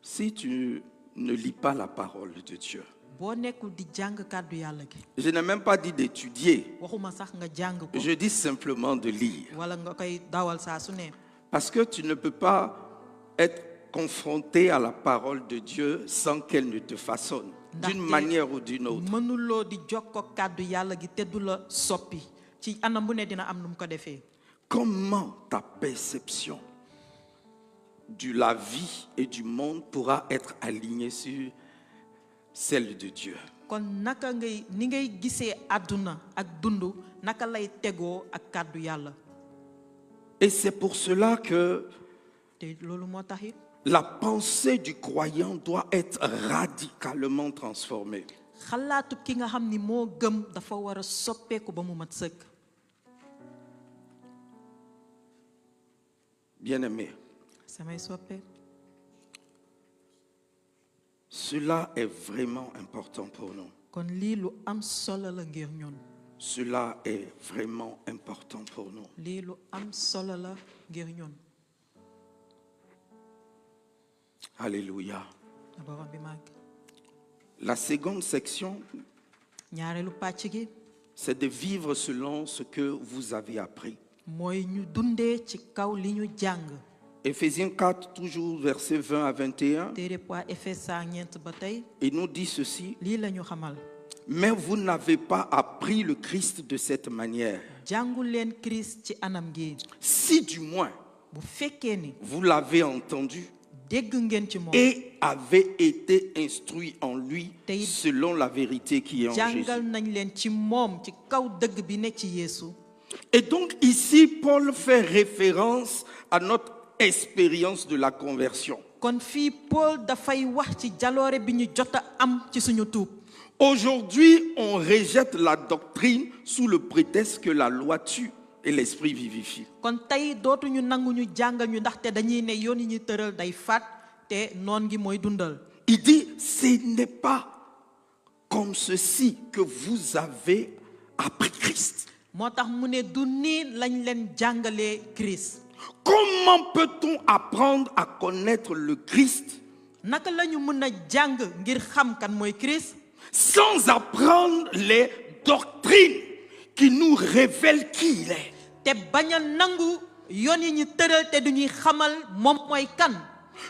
Si tu ne lis pas la parole de Dieu,
boo nekkul di jàng kàddu yàlla gi.
je n'ai même pas dit d'étudier,
waxuma sax nga jàng ko.
je dis simplement de lire.
wala nga koy dawal saa su ne.
Parce que tu ne peux pas être confronté à la parole de Dieu sans qu'elle ne te façonne, d'une manière ou d'une autre.
mënuloo di jokkoo kàddu yàlla gi te du la soppi ci anam bu ne dina am nu mu ko defee.
Comment ta perception de la vie et du monde pourra être alignée sur celle de Dieu?
kon naka ni ngay gisee àdduna ak dund naka lay tegoo ak kàddu yàlla.
Et c'est pour cela que
te loolu moo tax it
la pensée du croyant doit être radicalement transformée.
xalaatub ki nga xam ni moo gëm dafa war a soppeeku ba mu mat sëkk.
Bien-aimés,
samay soppe
cela est vraiment important pour nous.
kon lii lu am solo la ngir ñun.
Cela est vraiment important pour nous.
lii lu am solo la ngir ñun.
Alléluia.
borom bi màgg.
La seconde section,
ñaareelu pàcc gi
c'est de vivre selon ce que vous avez appris.
mooy ñu dundee ci kaw li ñu jàng.
Éphésiens 4, toujours versets 20 à 21,
téere poids Efesa ñeent ba tey
il nous dit ceci.
lii la ñu xamal.
Mais vous n'avez pas appris le Christ de cette manière.
jàngul leen Christ ci anam gi.
Si du moins
bu fekkee ni
vous l'avez entendu
dégg ngeen ci moom
et avez été instruit en lui
Te-
selon la vérité qui est en Jésus.
jàngal nañ leen ci moom ci kaw dëgg bi ne ci Yeesu.
Et donc ici, Paul fait référence à notre expérience de la conversion.
kon fii Paul dafay wax ci jaloore bi ñu jot a am ci suñu tuub.
Aujourd'hui, on rejette la doctrine sous le prétexte que la loi tue et l'esprit vivifie.
kon tey dootuñu nangu ñu jàngal ñu ndaxte dañuy ne yoon yi ñu tëral day faat te noon gi mooy dundal.
Il dit, ce n'est pas comme ceci que vous avez appris Christ.
moo tax mu ne du nii lañ leen jàngalee Christ.
Comment peut-on apprendre à connaître le Christ
naka la ñu mën a jàng ngir xam kan mooy Christ
sans apprendre les doctrines qui nous révèlent qui il est?
te bañ a nangu yoon yi ñu tëral te duñuy xamal moom mooy kan.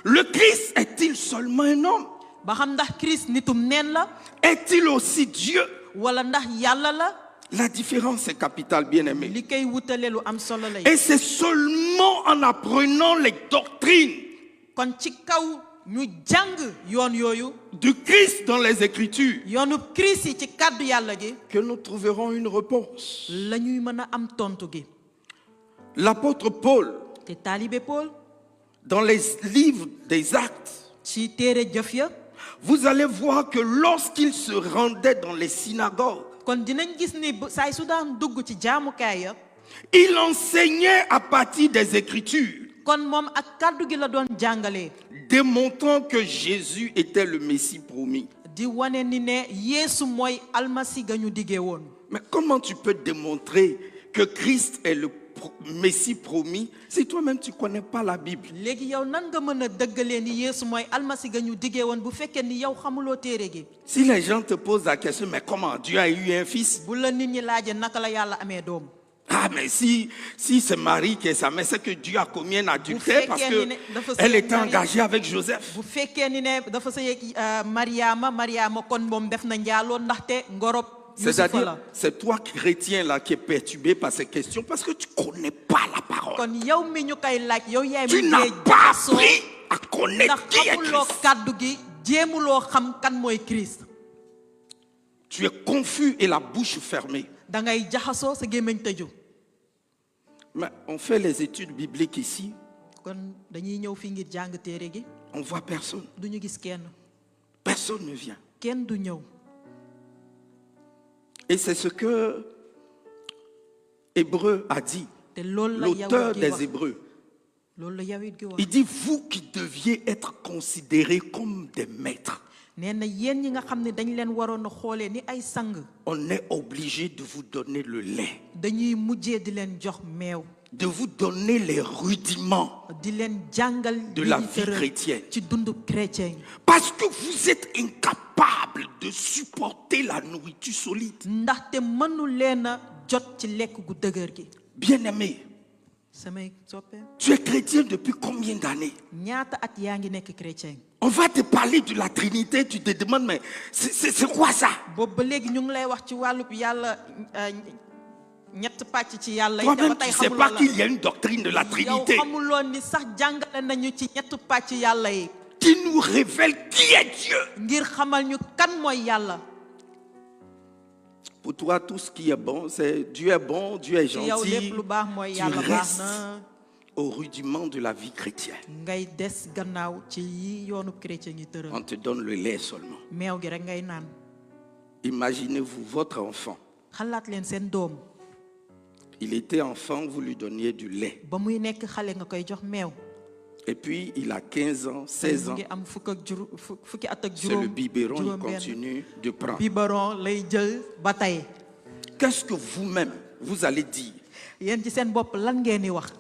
Le Christ est-il seulement un homme?
ba xam ndax Christ nitum neen la
Est-il aussi Dieu?
wala ndax yàlla la.
La différence est capitale, bien-aimé.
li koy wutale lu am solo lay.
Et c'est seulement en apprenant les doctrines
kon ci kaw ñu jàng yoon yooyu
du Christ dans les Écritures
yoonu Christ yi ci kàddu yàlla gi
que nous trouverons une réponse.
la ñuy mën a am tontu gi.
L'apôtre Paul,
te taalibe Paul
dans les livres des Actes,
ci téere jëf ya
vous allez voir que lorsqu'il se rendait dans les synagogues,
kon dinañ gis ni saay su daan dugg ci jaamukaay ya
il enseignait à partir des Écritures,
kon moom ak kàddu gi la doon jàngalee
démontrant que Jésus était le Messie promis.
di wane ni ne Yeesu mooy almasi ga ñu diggee woon.
Mais comment tu peux démontrer que Christ est le Messie promis si toi-même tu ne connais pas la Bible?
léegi yow nan nga mën a dëggalee ni Yeesu mooy almasi ga ñu diggee woon bu fekkee ni yow xamuloo téere gi.
Si les gens te posent la question, mais comment Dieu a eu un fils?
bu la nit ñi laajee naka la yàlla amee doom.
Ah, mais si c'est Marie qui est sa mère, c'est que Dieu a commis un adultère parce qu'elle était engagée avec Joseph.
bu fekkee ni ne dafa sëy Mariama kon moom def na njaaloo ndaxte ngorob
C'est-à-dire, c'est toi chrétien là qui est perturbé par ces questions parce que tu ne connais pas la parole. Tu n'as pas appris à connaître qui est Christ. Tu es confus et la bouche fermée. Mais on fait les études bibliques ici. On voit personne. Personne ne vient. Et c'est ce que Hébreu a dit, l'auteur des Hébreux. Il dit, vous qui deviez être considérés comme des maîtres, on est obligé de vous donner le lait, de vous donner les rudiments de la vie chrétienne. Parce que vous êtes incapable de supporter la nourriture solide. Bien-aimé, tu es chrétien depuis combien d'années? On va te parler de la Trinité, tu te demandes, mais c'est quoi ça? Toi-même, tu ne sais pas qu'il y a une doctrine de la Trinité qui nous révèle qui est Dieu. Pour toi, tout ce qui est bon, c'est Dieu est bon, Dieu est gentil. Tu restes au rudiment de la vie chrétienne. On te donne le lait seulement. Imaginez-vous votre enfant. Il était enfant, vous lui donniez du lait. Et puis il a 15 ans, 16 ans. C'est le biberon, il continue de prendre. Qu'est-ce que vous-même, vous allez dire?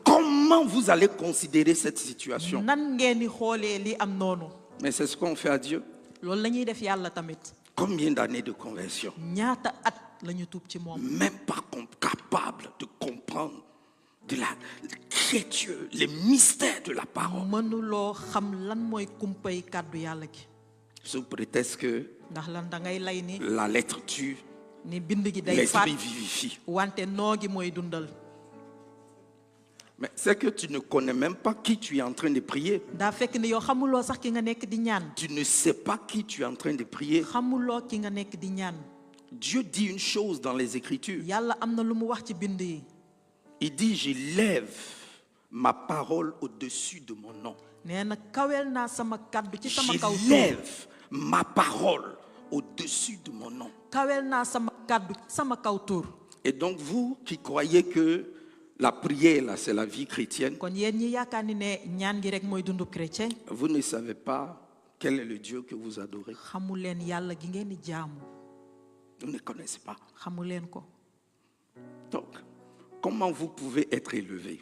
Comment vous allez considérer cette situation? Mais c'est ce qu'on fait à Dieu. Combien d'années de conversion? Même pas capable de comprendre qui est Dieu, les mystères de la parole. Sous prétexte que la lettre tue, l'esprit vivifie. Mais c'est que tu ne connais même pas qui tu es en train de prier. Tu ne sais pas qui tu es en train de prier. Dieu dit une chose dans les Écritures. Il dit, je lève ma parole au-dessus de mon nom. Je lève ma parole au-dessus de mon nom. Et donc vous qui croyez que la prière, là, c'est la vie chrétienne, vous ne savez pas quel est le Dieu que vous adorez. Vous ne connaissez pas. Donc, comment vous pouvez être élevé?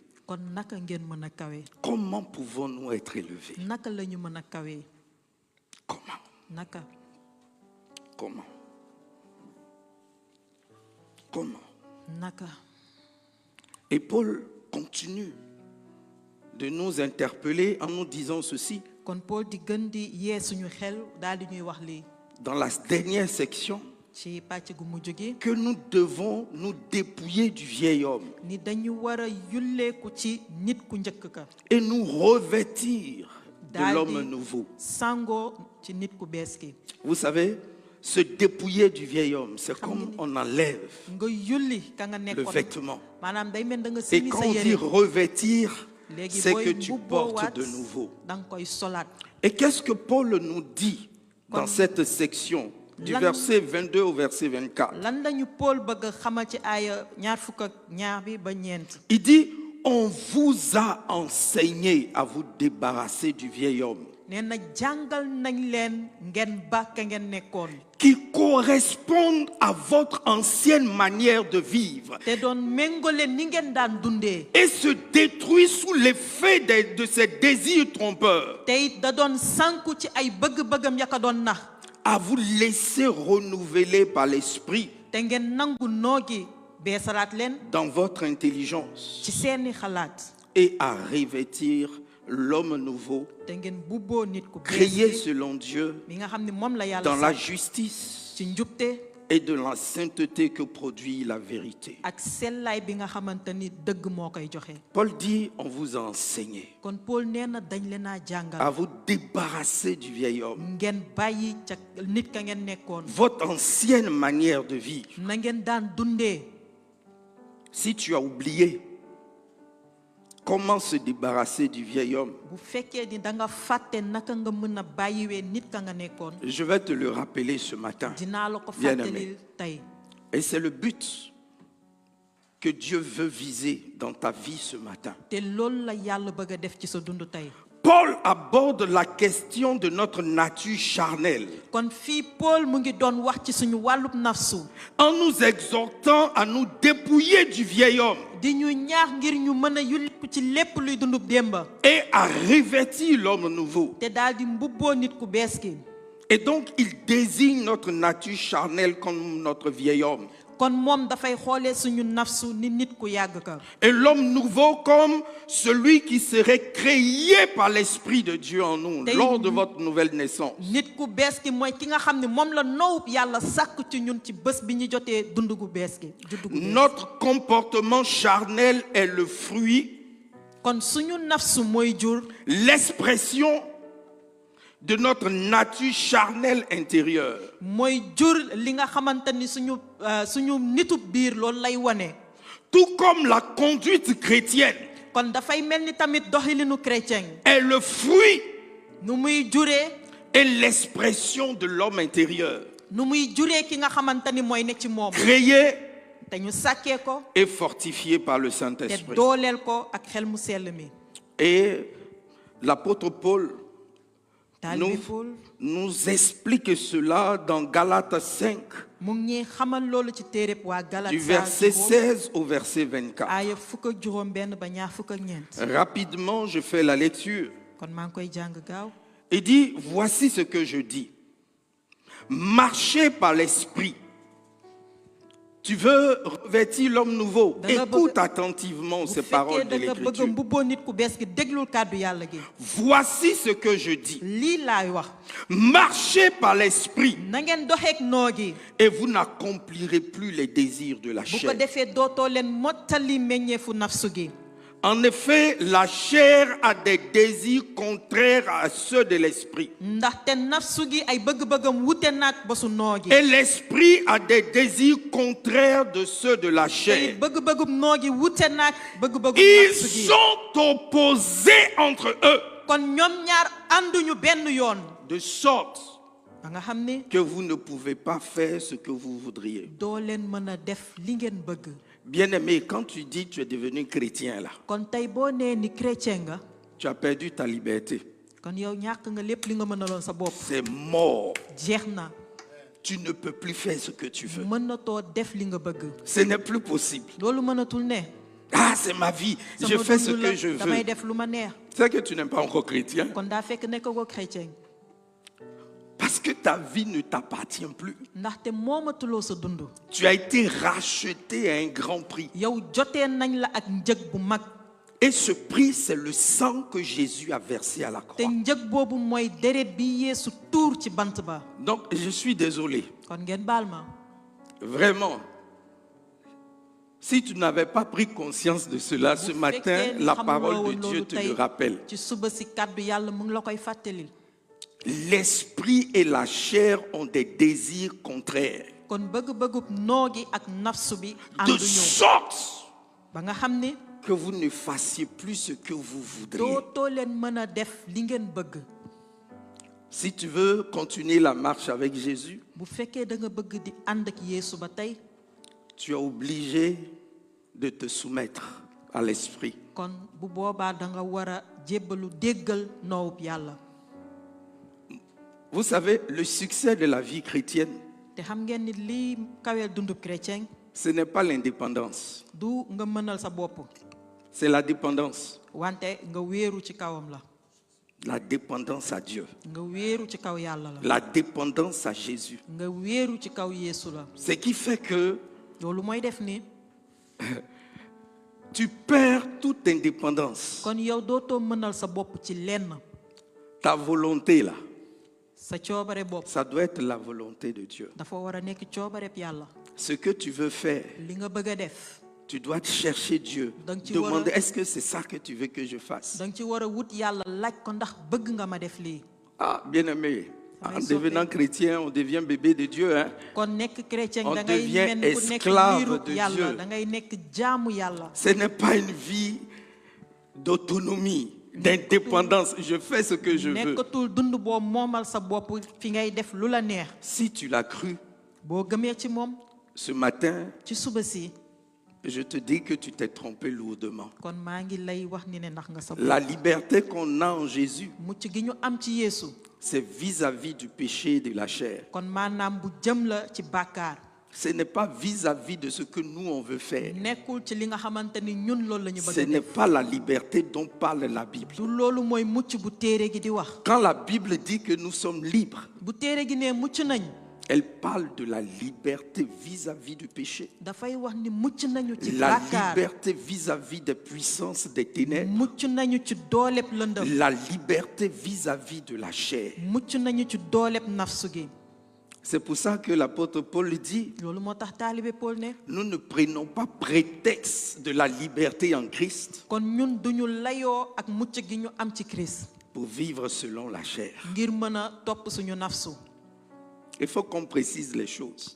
Comment pouvons-nous être élevés? Comment? Comment? Comment? Et Paul continue de nous interpeller en nous disant ceci. Dans la dernière section, que nous devons nous dépouiller du vieil homme et nous revêtir de l'homme nouveau. Vous savez, se dépouiller du vieil homme, c'est comme on enlève le vêtement. Et quand on dit revêtir, c'est que tu portes de nouveau. Et qu'est-ce que Paul nous dit dans cette section, du verset 22 au verset 24? Il dit, on vous a enseigné à vous débarrasser du vieil homme qui correspondent à votre ancienne manière de vivre et se détruit sous l'effet de ces désirs trompeurs, à vous laisser renouveler par l'esprit dans votre intelligence et à revêtir l'homme nouveau, créé selon Dieu dans la justice et de la sainteté que produit la vérité.
ak sellaay bi nga xamanteni dëgg moo koy joxe.
Paul dit, on vous a enseigné
kon Paul nee na dañ leen a jàngal.
à vous débarrasser du vieil homme.
ngeen bàyyi ca nit ka ngeen nekkoon.
Votre ancienne manière de vivre.
na ngeen daan dundee.
Si tu as oublié comment se débarrasser du vieil homme,
bu fekkee ni da nga fàtte naka nga mën a bàyyiwee nit ka nga nekkoon.
je vais te le rappeler ce matin.
dinaa la ko
Bien-aimé.
fàttalil tey.
Et c'est le but que Dieu veut viser dans ta vie ce matin.
te loolu la yàlla bëgg a def ci sa dund tey.
Paul aborde la question de notre nature charnelle
kon fii Paul mu ngi doon wax ci suñu wàllub nafsu.
en nous exhortant à nous dépouiller du vieil homme
di ñu ñaax ngir ñu mën a yulliku ci lépp luy dundub démba.
et à revêtir l'homme nouveau.
te daal di mbubboo nit ku bees ki.
Et donc, il désigne notre nature charnelle comme notre vieil homme.
kon moom dafay xoolee suñu nafsu ni nit ku yàgg ka.
Et l'homme nouveau comme celui qui serait créé par l'Esprit de Dieu en nous lors de votre nouvelle naissance.
nit ku bees ki mooy ki nga xam ne moom la nowub yàlla sàkk ci ñun ci bés bi ñu jotee dund gu bees ki. juddu gu bees.
Notre comportement charnel est le fruit,
kon suñu nafsu mooy jur
l'expression de notre nature charnelle intérieure.
mooy jur li nga xamante ni suñu nitu biir loolu lay wane.
Tout comme la conduite chrétienne
kon dafay mel ni tamit doxalinu chrétien.
est le fruit
nu muy juree.
et l'expression de l'homme intérieur,
nu muy juree ki nga xamante ni mooy ne ci moom.
créé
te ñu sàkkee ko.
et fortifié par le
te
Saint-Esprit.
dooleel ko ak xel mu sell mi.
Et l'apôtre Paul
taalibe Paul
nous explique cela dans Galates 5,
mu ngi xamal loolu ci téereb waa Galate
du verset 16 au verset 24.
aaya fukk ak juróom benn ba ñaar fukk ak ñeent.
Rapidement, je fais la lecture.
kon maa ngi koy jàng gaaw.
Il dit, voici ce que je dis. Marchez par l'esprit. Tu veux revêtir l'homme nouveau. Écoute attentivement ces paroles de
da nga bëgg
l'Écriture.
mbubboo nit ku bees gi déglul kàddu yàlla gi.
Voici ce que je dis.
lii laay wax.
Marchez par l'esprit
na ngeen doxeek noo gi.
et vous n'accomplirez plus les désirs de la
bu ko
chair.
defee dootoo leen mottali meññeefu nafsu gi.
En effet, la chair a des désirs contraires à ceux de l'esprit.
ndaxte nafsu gi ay bëgg-bëggam wute naag ba su noo gi.
Et l'esprit a des désirs contraires de ceux de la
te
chair.
bëgg-bëggum noo gi wute naag bëgg-bëggum
Ils
nafsu gi.
sont opposés entre eux,
kon ñoom ñaar ànduñu benn yoon.
de sorte
ba nga xam ne
que vous ne pouvez pas faire ce que vous voudriez.
doo leen mën a def li ngeen bëgg.
Bien-aimé, quand tu dis que tu es devenu chrétien là,
kon tey boo nee ni chrétien nga.
tu as perdu ta liberté.
kon yow ñàkk nga lépp li nga mënaloon sa bopp.
C'est mort.
jeex na.
Tu ne peux plus faire ce que tu veux.
mënatoo def li nga bëgg.
Ce n'est plus possible.
loolu mënatul ne.
Ah, c'est ma vie. Je
sama
fais ce
dund la,
que je
damay
veux.
def lu ma neex.
C'est que tu n'es pas encore chrétien.
kon daa fekk nekk ko chrétien.
Parce que ta vie ne t'appartient plus.
ndaxte moomatuloo sa dund.
Tu as été racheté à un grand prix.
yow jotee nañ la ak njëg bu mag.
Et ce prix, c'est le sang que Jésus a versé à la
te
croix.
njëg boobu mooy deret bi Yeesu tuur ci bant ba.
Donc, je suis désolé.
kon ngeen baal ma.
Vraiment. Si tu n'avais pas pris conscience de cela, ce matin, la parole de Dieu te le rappelle.
ci suba si kàddu yàlla mu ngi la koy fàttalil.
L'esprit et la chair ont des désirs contraires.
kon bëgg-bëggub noo gi ak nafsu bi
De
ànduñu.
sorte
ba nga xam ne
que vous ne fassiez plus ce que vous voudriez.
dootoo leen mën a def li ngeen bëgg.
Si tu veux continuer la marche avec Jésus,
bu fekkee da nga bëgg di ànd ak Yeesu ba tey.
tu es obligé de te soumettre à l'esprit.
kon bu boobaa da nga war a jébbalu déggal noowub yàlla.
Vous savez, le succès de la vie chrétienne,
te xam ngeen ni lii kaweel dundub chrétien
ce n'est pas l'indépendance,
du nga mënal sa bopp.
c'est la dépendance.
wante nga wéeru ci kawam la.
La dépendance à Dieu.
nga wéeru ci kaw yàlla la.
La dépendance à Jésus.
nga wéeru ci kaw Yeesu la.
Ce qui fait que
loolu mooy def ni.
tu perds toute indépendance.
kon yow dootoo mënal sa bopp ci lenn.
Ta volonté là, Ça doit être la volonté de Dieu. Ce que tu veux faire, tu dois chercher Dieu. Demander, est-ce que c'est ça que tu veux que je fasse? Ah, bien-aimé, en devenant chrétien, on devient bébé de Dieu. Hein? On devient esclave de Dieu. Ce n'est pas une vie d'autonomie, d'indépendance. Je fais ce que je veux. Si tu l'as cru, ce matin, je te dis que tu t'es trompé lourdement. La liberté qu'on a en Jésus, c'est vis-à-vis du péché et de la chair. Ce n'est pas vis-à-vis de ce que nous on veut faire. Ce n'est pas la liberté dont parle la Bible. Quand la Bible dit que nous sommes libres, elle parle de la liberté vis-à-vis du péché. La liberté vis-à-vis des puissances des ténèbres. La liberté vis-à-vis de la chair. C'est pour ça que l'apôtre Paul dit, nous ne prenons pas prétexte de la liberté en Christ pour vivre selon la chair. Il faut qu'on précise les choses.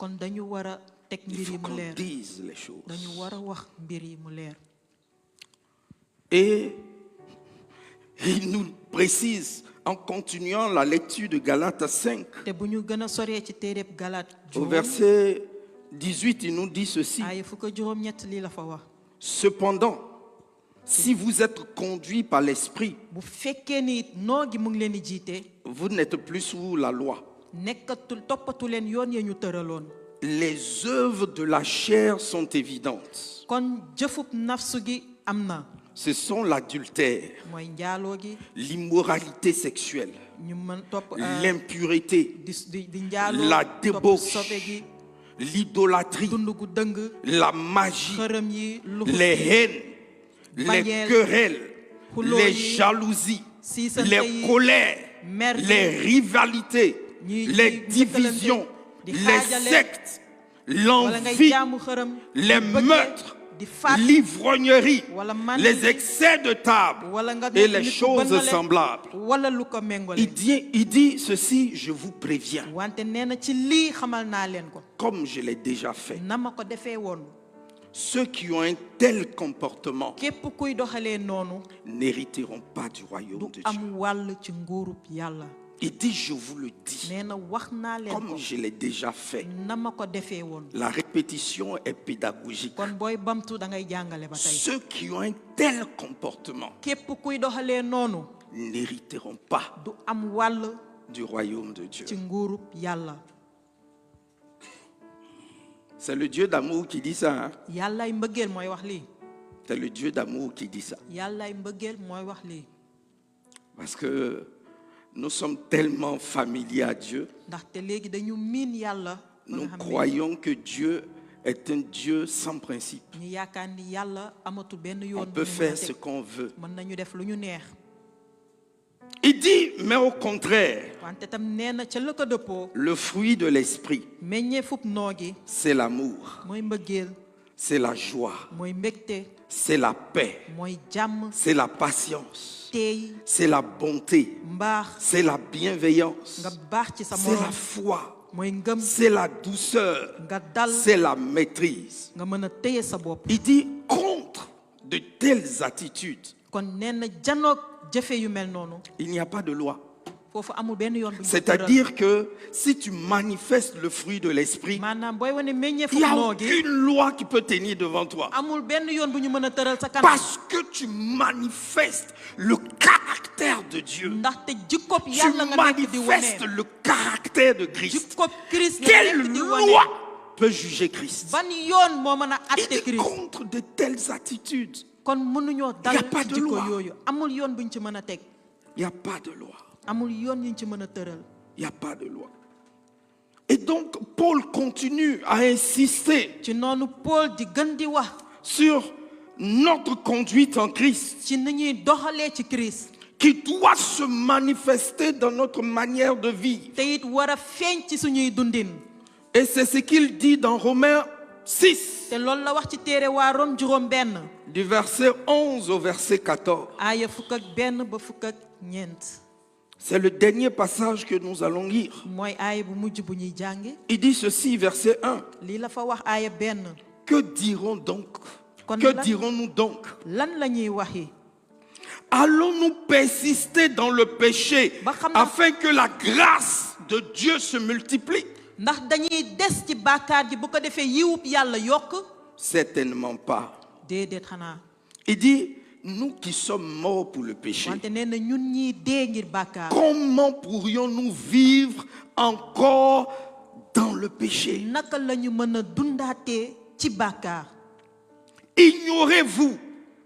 Il faut qu'on dise les choses. Et il nous précise en continuant la lecture de Galates 5. Au verset 18, il nous dit ceci. Cependant, si vous êtes conduits par l'esprit, vous n'êtes plus sous la loi. Les œuvres de la chair sont évidentes. Ce sont l'adultère, l'immoralité sexuelle, l'impureté, la débauche, l'idolâtrie, la magie, les haines, les querelles, les jalousies, les colères, les rivalités, les divisions, les sectes, l'envie, les meurtres, l'ivrognerie, les excès de table et les choses semblables. Il dit ceci, je vous préviens, comme je l'ai déjà fait. Ceux qui ont un tel comportement n'hériteront pas du royaume de Dieu. Il dit, je vous le dis, comme je l'ai déjà fait. La répétition est pédagogique. Ceux qui ont un tel comportement n'hériteront pas du royaume de Dieu. C'est le Dieu d'amour qui dit ça. Hein? C'est le Dieu d'amour qui dit ça. Parce que nous sommes tellement familiers à Dieu. Nous croyons que Dieu est un Dieu sans principe. On peut faire ce qu'on veut. Il dit, mais au contraire, le fruit de l'esprit, c'est l'amour, c'est la joie, c'est la paix, c'est la patience, c'est la bonté, c'est la bienveillance, c'est la foi, c'est la douceur, c'est la maîtrise. Il dit, contre de telles attitudes, il n'y a pas de loi. C'est-à-dire que si tu manifestes le fruit de l'esprit, il n'y a aucune loi qui peut tenir devant toi. Parce que tu manifestes le caractère de Dieu. Tu manifestes le caractère de Christ. Quelle loi peut juger Christ? Il est contre de telles attitudes. Il n'y a pas de loi. Il n'y a pas de loi. Il n'y a pas de loi. Et donc, Paul continue à insister sur notre conduite en Christ. qui doit se manifester dans notre manière de vivre.
te it war a feeñ ci suñuy dundin.
Et c'est ce qu'il dit dans Romains 6,
te loolu la wax ci téere waa Rom juróom benn.
du verset 11 au verset 14.
aaya fukk ak benn ba fukk ak ñeent.
C'est le dernier passage que nous allons lire.
mooy aaya bu mujj bu ñuy jànge.
Il dit ceci, verset 1.
lii la fa wax aaya benn.
Que dirons donc?
Kon
Que
lan-
dirons-nous donc?
lan la ñuy waxi.
Allons-nous persister dans le péché
Ba xam na-
afin que la grâce de Dieu se multiplie?
ndax dañuy des ci bàkkaar ji bu ko defee yiwub yàlla yokk.
Certainement pas.
déedéet xanaa.
Il dit, nous qui sommes morts pour le péché,
wante nee na ñun ñii dee ngir bàkkaar.
comment pourrions-nous vivre encore dans le péché?
naka la ñu mën a dundaatee ci bàkkaar.
Ignorez-vous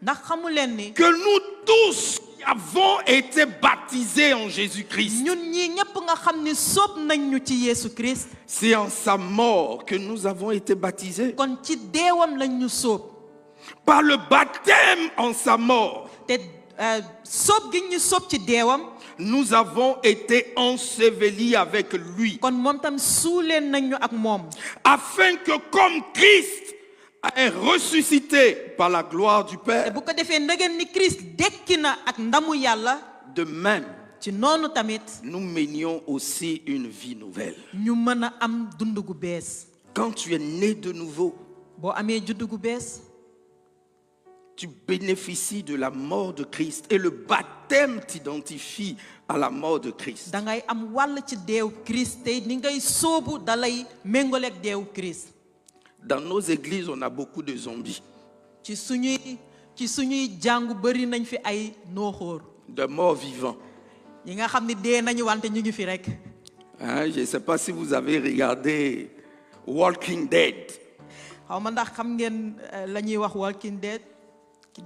ndax xamu leen ni
que nous tous qui avons été baptisés en Jésus-Christ,
ñun ñii ñépp nga xam ni sóob nañ ñu ci Yeesu Christ.
c'est en sa mort que nous avons été baptisés.
kon ci deewam lañ ñu sóob.
Par le baptême en sa mort,
te sóob gi ñu sóob ci deewam.
nous avons été ensevelis avec lui,
kon moom tam suuleen nañ ñu ak moom.
afin que comme Christ est ressuscité par la gloire du
te
Père,
bu ko defee ndegeen ni Christ dekki na ak ndamu yàlla.
de même,
ci noonu tamit
nous menions aussi une vie nouvelle.
ñu mën a am dund gu bees.
Quand tu es né de nouveau,
boo amee judd gu bees.
tu bénéficies de la mort de Christ et le baptême t'identifie à la mort de Christ.
dangay am wàll ci deewu Christ te ni ngay sóobu dalay méngaleeg deewu Christ.
Dans nos églises, on a beaucoup de zombies,
ci suñuy jàngu bari nañ fi ay nooxóor.
de morts vivants.
ñi nga xam ni dee nañu wante ñu ngi fi rek.
Hein, je ne sais pas si vous avez regardé Walking Dead.
xaw ma ndax xam ngeen la ñuy wax Walking Dead.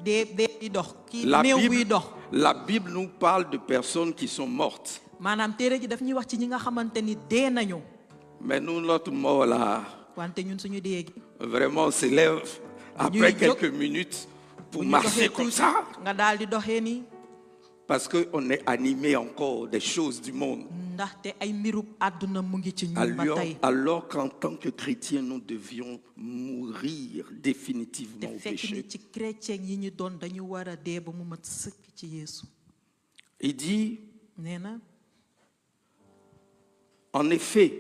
dee di dox. kii
La
néew buy
Bible,
dox.
la Bible nous parle de personnes qui sont mortes.
maanaam téere ji daf ñuy wax ci ñi nga xamante ni dee nañu.
Mais nous, notre mort là,
wante ñun suñu dee gi.
vraiment on se lève après quelques minutes pour
bu ñu
marcher
doxee
comme
tuuti
ça.
nga daal di doxee nii.
Parce qu'on est animé encore des choses du monde.
ndaxte ay mbirub àdduna mu ngi ci ñun ba tey.
Alors qu'en tant que chrétiens, nous devions mourir
te
définitivement au
fekk
péché.
ni ci chrétien yi ñu doon dañu war a dee ba mu mat sëkk ci Yeesu.
Il dit,
nee na
en effet,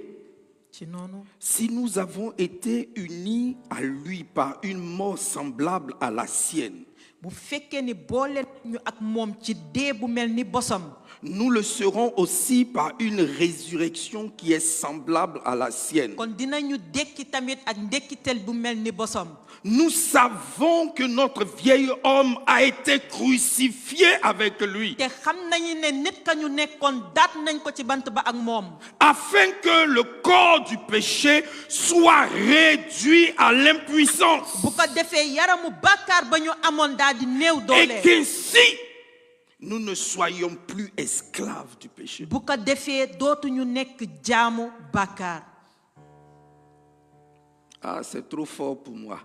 ci noonu.
si nous avons été unis à lui par une mort semblable à la sienne,
bu fekkee ni boole ñu ak moom ci dee bu mel ni bosam.
nous le serons aussi par une résurrection qui est semblable à la sienne.
kon dinañu dekki tamit ak ndekkitel bu mel ni bosam.
Nous savons que notre vieil homme a été crucifié avec lui,
te xam nañu ne nit ka ñu nekkoon daat nañ ko ci bant ba ak moom.
afin que le corps du péché soit réduit à l'impuissance,
bu ko defee yaramu bàkkaar ba ñu amoon daal di néew
et
doole.
qu'ainsi nous ne soyons plus esclaves du péché.
bu ko defee dootuñu nekk jaamu bàkkaar.
Ah, c'est trop fort pour moi.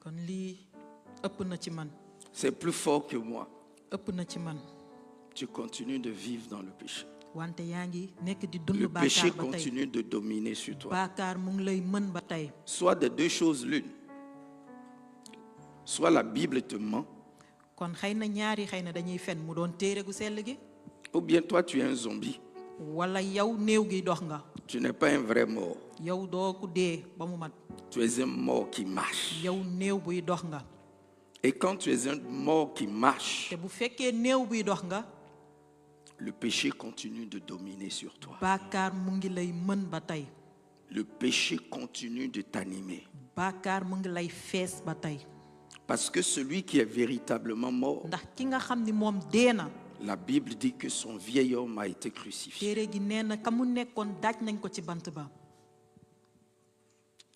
kon lii ëpp na ci man.
C'est plus fort que moi.
ëpp na ci man.
Tu continues de vivre dans le péché.
wante yaa ngi nekk di dund
Le péché
bàkkaar ba tey.
continue de dominer sur toi.
bàkkaar mu ngi lay mën ba tey.
Soit des deux choses l'une. Soit la Bible te ment,
kon xëy na ñaari xëy na dañuy fen mu doon téere gu sell gi.
ou bien toi tu es un zombie.
wala yow néew gi dox nga.
Tu n'es pas un vrai mort.
yow doo ku dee ba mu mat.
Tu es un mort qui marche.
yow néew buy dox nga.
Et quand tu es un mort qui marche,
te bu fekkee néew buy dox nga.
le péché continue de dominer sur toi.
bàkkaar mu ngi lay mën ba tey.
Le péché continue de t'animer.
bàkkaar mu ngi lay fees ba tey.
Parce que celui qui est véritablement mort,
ndax ki nga xam ni moom dee na.
la Bible dit que son vieil homme a été crucifié.
téere gi nee na ka mu nekkoon daaj nañ ko ci bant ba.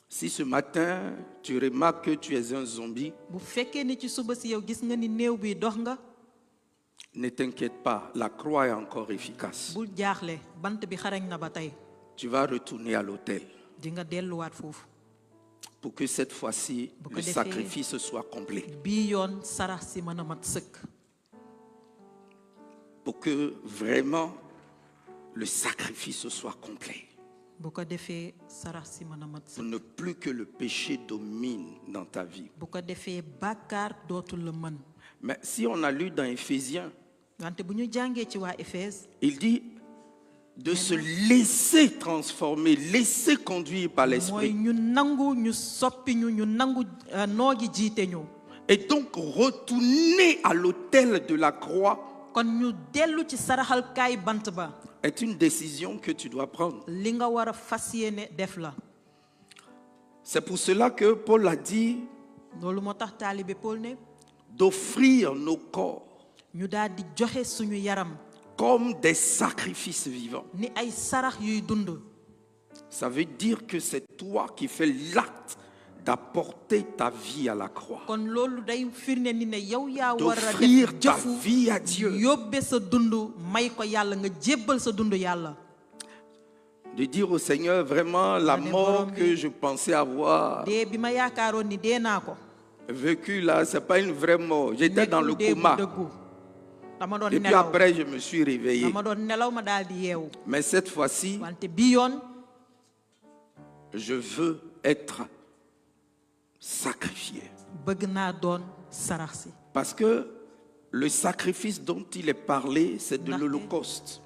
Si ce matin, tu remarques que tu es un zombie,
bu fekkee ni ci suba si yow gis nga ni néew bi dox nga.
ne t'inquiète pas, la croix est encore efficace.
bul jaaxle bant bi xarañ na ba tey.
Tu vas retourner à l'autel
di nga delluwaat foofu.
pour que cette fois-ci,
Bu ko
le
defee-
sacrifice soit complet.
bii yoon sarax si mën a mat sëkk.
Pour pour que vraiment le sacrifice soit complet. Pour ne plus que le péché domine dans ta vie. Mais si on a lu dans Éphésiens, il dit de se laisser transformer, laisser conduire par l'Esprit. Et donc retourner à l'autel de la croix est une décision que tu dois prendre. C'est pour cela que Paul a dit d'offrir nos corps comme des sacrifices vivants. Ça veut dire que c'est toi qui fais l'acte d'apporter ta vie à la croix, d'offrir ta vie à Dieu, de dire au Seigneur vraiment la mort que je pensais avoir vécue là, c'est pas une vraie mort. J'étais dans le coma. Et puis après je me suis réveillé. Mais cette fois-ci, je veux être sacrifié. Parce que le sacrifice dont il est parlé, c'est de l'Holocauste.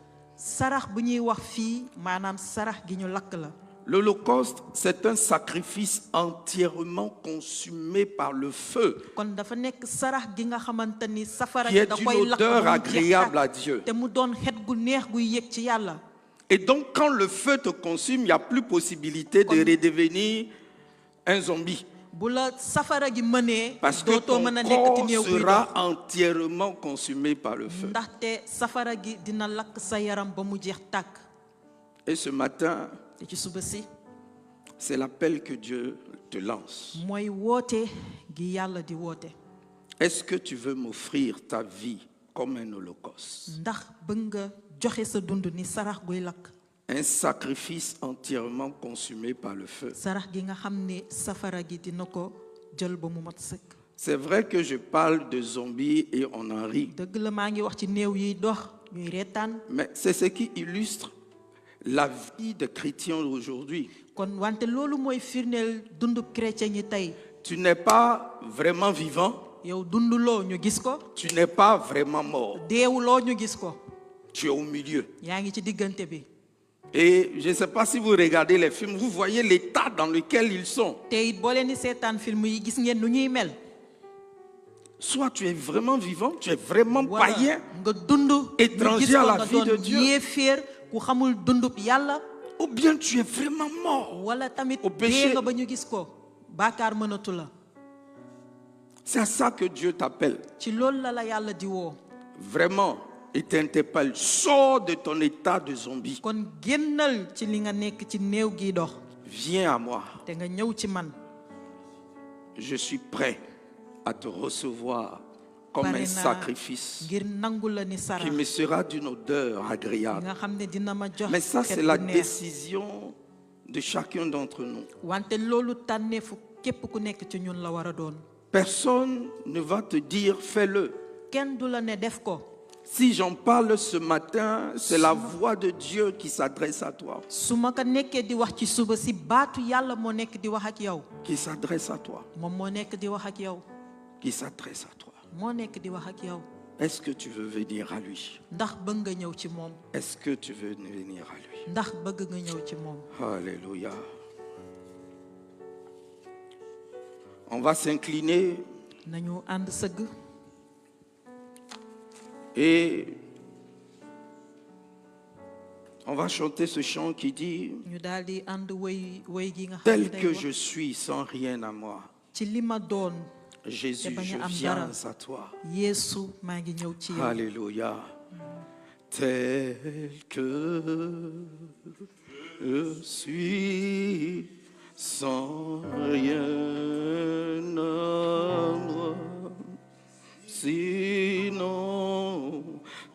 L'Holocauste, c'est un sacrifice entièrement consumé par le feu, qui est d'une odeur agréable à Dieu. Et donc, quand le feu te consume, il n'y a plus possibilité de redevenir un zombie. Parce que ton corps sera entièrement consumé par le feu. Et ce matin, c'est l'appel que Dieu te lance. Est-ce que tu veux m'offrir ta vie comme un holocauste? Un sacrifice entièrement consumé par le feu. C'est vrai que je parle de zombies et on en rit. Mais c'est ce qui illustre la vie des chrétiens aujourd'hui. Tu n'es pas vraiment vivant. Tu n'es pas vraiment mort. Tu es au milieu. Et je ne sais pas si vous regardez les films, vous voyez l'état dans lequel ils sont. Soit tu es vraiment vivant, tu es vraiment païen, étranger à la vie de Dieu, ou bien tu es vraiment mort au péché. C'est à ça que Dieu t'appelle. Vraiment. Et t'interpelle, sors de ton état de zombie. Viens à moi. Je suis prêt à te recevoir comme un sacrifice qui me sera d'une odeur agréable. Mais ça, c'est la décision de chacun d'entre nous. Personne ne va te dire fais-le. Si j'en parle ce matin, c'est la voix de Dieu qui s'adresse à toi. Qui s'adresse à toi. Qui s'adresse à toi. Est-ce que tu veux venir à lui? Est-ce que tu veux venir à lui? Alléluia. On va s'incliner. Et on va chanter ce chant qui dit tel que je suis sans rien à moi, Jésus, je viens à toi. Alléluia. Tel que je suis sans rien à moi, sinon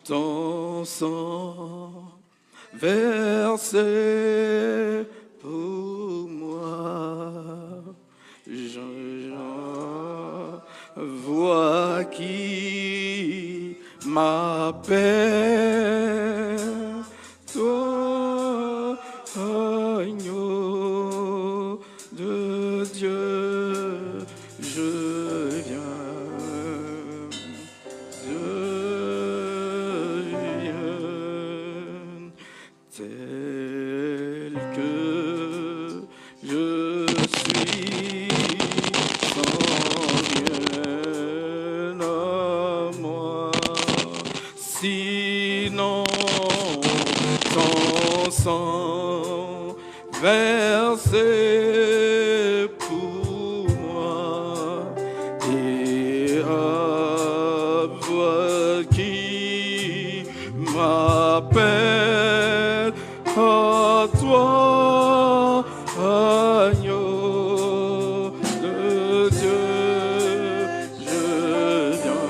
ton sang versé pour moi. J'en vois qui m'appelle, toi, agneau de Dieu, je viens, tel que je suis, sans rien à moi, sinon ton sang versé pour moi, et à voix qui m'appelle à toi, agneau de Dieu, je viens,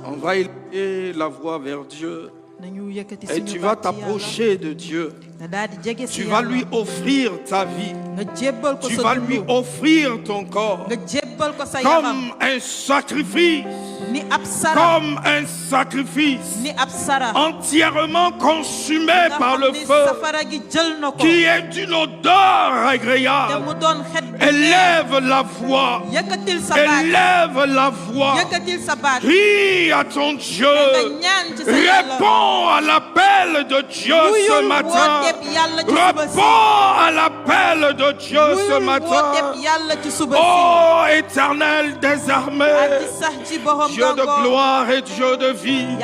On va élever la voix vers Dieu. Et tu vas t'approcher de Dieu. Tu vas lui offrir ta vie. Tu vas lui offrir ton corps comme un sacrifice. Comme un sacrifice entièrement consumé par le feu, qui est d'une odeur agréable. Élève la voix, élève la voix, crie à ton Dieu, réponds à l'appel de Dieu ce matin, réponds à l'appel de Dieu ce matin. Oh Éternel des armées, Dieu de gloire et Dieu de vie,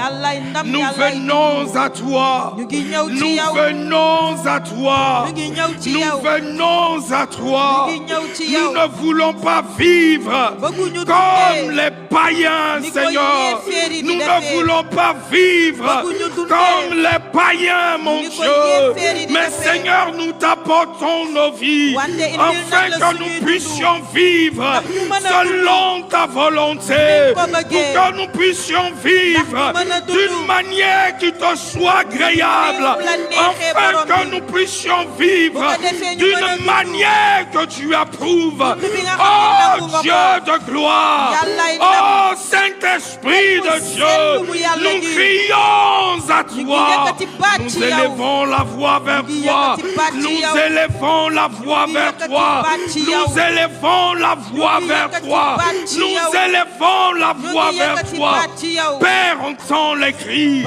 nous venons à toi, nous venons à toi, nous venons à toi. Nous ne voulons pas vivre comme les païens, Seigneur. Nous ne voulons pas vivre comme les païens, mon Dieu. Mais Seigneur, nous t'apportons nos vies afin que nous puissions vivre selon ta volonté, pour que nous puissions vivre d'une manière qui te soit agréable, afin que nous puissions vivre d'une manière que tu approuves. Oh Dieu de gloire, oh Saint-Esprit de Dieu, nous crions à toi, nous élevons la voix vers toi, nous élevons la voix vers toi, nous élevons la voix vers toi, nous élevons la voix vers toi. Père, entends les cris,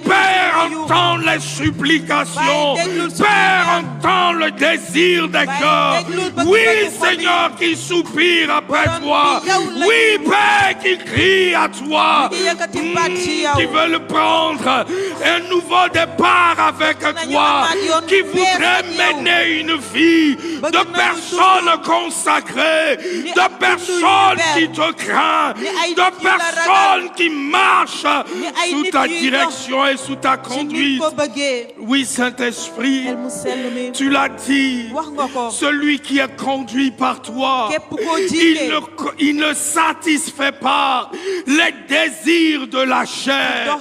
Père, entends les supplications, Père, entends le désir des cœurs. Oui, Seigneur, qui soupire après toi. Oui, Père, qui crie à toi, qui veulent prendre un nouveau départ avec toi, qui voudrait mener une vie de personnes consacrées, de personnes qui te craignent, de personnes qui marchent sous ta direction et sous ta conduite. Oui, Saint-Esprit, tu l'as dit, celui qui est conduit par toi, il ne satisfait pas les désirs de la chair.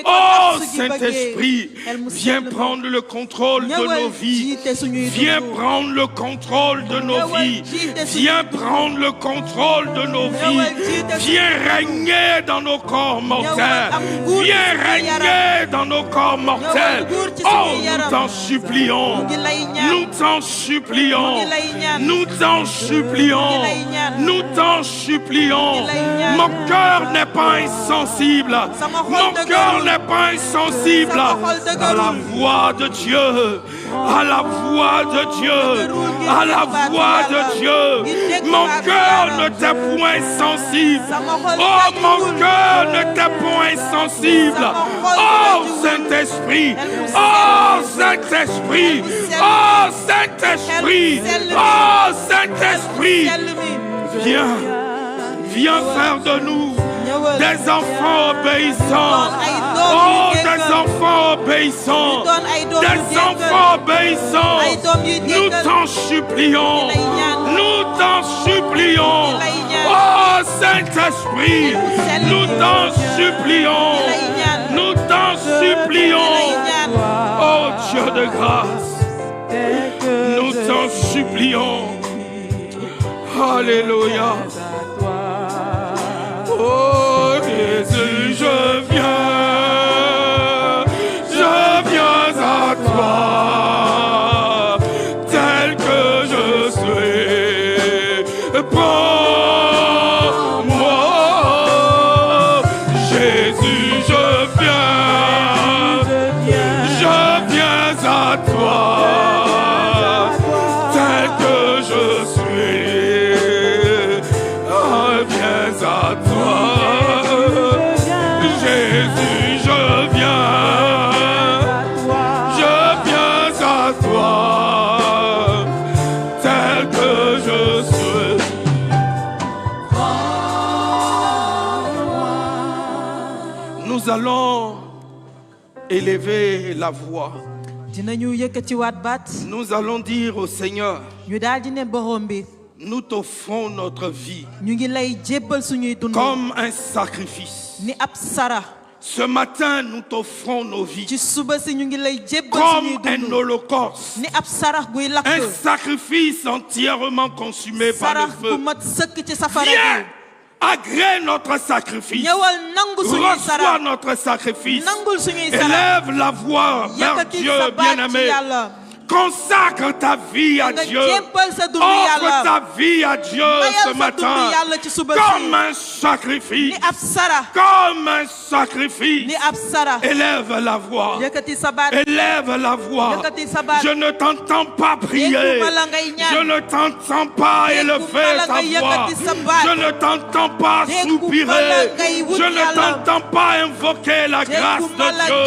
Oh Saint-Esprit, viens prendre le contrôle de nos vies. Viens prendre le contrôle de nos vies. Viens prendre le contrôle de nos vies. Viens régner dans nos corps mortels. Viens régner dans nos corps mortels. Oh, nous t'en supplions. Nous t'en supplions. Nous t'en supplions. Nous t'en supplions. Mon cœur n'est pas insensible. Mon cœur n'est pas insensible à la voix de Dieu. À la voix de Dieu. À la voix de Dieu. Mon cœur ne t'est point sensible. Oh, mon cœur ne t'est point sensible. Oh, Saint-Esprit. Oh, Saint-Esprit. Oh, Saint-Esprit. Oh, Saint-Esprit. Viens. Viens faire de nous des enfants obéissants. Oh, des enfants obéissants. Des enfants obéissants. Nous t'en supplions. Nous t'en supplions. Oh, Saint-Esprit. Nous t'en supplions. Nous t'en supplions. Oh, Dieu de grâce. Nous t'en supplions. Alléluia. Oh Jésus, je viens à toi, tel que je suis. Prends-moi, Jésus, je viens à toi, tel que je suis. Viens à toi, Jésus, je viens à toi, tel que je suis. Nous allons élever la voix. Nous allons dire au Seigneur, nous t'offrons notre vie comme un sacrifice. Ce matin, nous t'offrons nos vies comme un holocauste, un sacrifice entièrement consumé par le feu. Viens, agrée notre sacrifice, reçois notre sacrifice, élève la voix vers Dieu bien-aimé. Consacre ta vie à Dieu. Offre ta vie à Dieu ce matin comme un sacrifice. Comme un sacrifice. Élève la voix. Élève la voix. Je ne t'entends pas prier. Je ne t'entends pas élever ta voix. Je ne t'entends pas soupirer. Je ne t'entends pas invoquer la grâce de Dieu.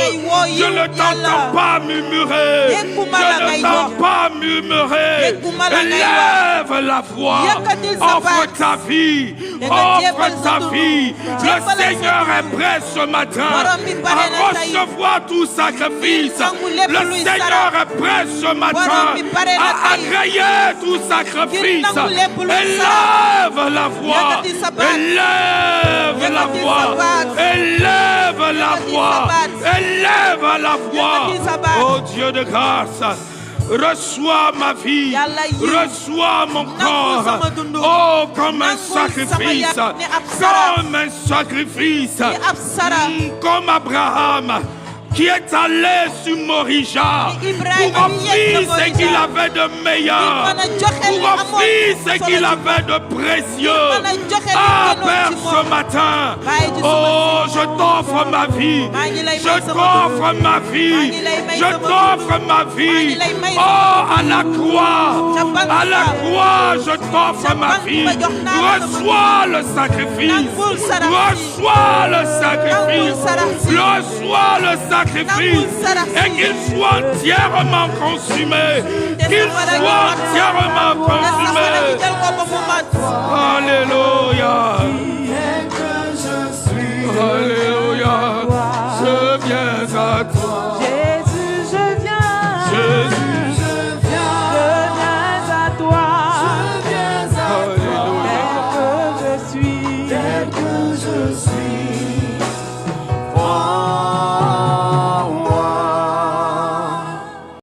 Je ne t'entends pas murmurer. Je ne t'entends pas murmurer. Élève la voix. Offre ta vie. Offre ta vie. Le Seigneur est prêt ce matin à recevoir tout sacrifice. Le Seigneur est prêt ce matin à agréer tout sacrifice. Élève la voix. Élève la voix. Élève la voix. Élève la voix. Oh Dieu de grâce, reçois ma vie, reçois mon corps, oh, comme un sacrifice, comme Abraham qui est allé sur Morija pour offrir ce qu'il avait de meilleur, pour offrir ce qu'il avait de précieux. Ah, Père, ce matin, oh, je t'offre ma vie, je t'offre ma vie, je t'offre ma vie. Oh, à la croix, je t'offre ma vie. Reçois le sacrifice, reçois le sacrifice, reçois le sacrifice. Et qu'il soit entièrement consumé. Qu'il soit entièrement consumé. Alléluia. Alléluia.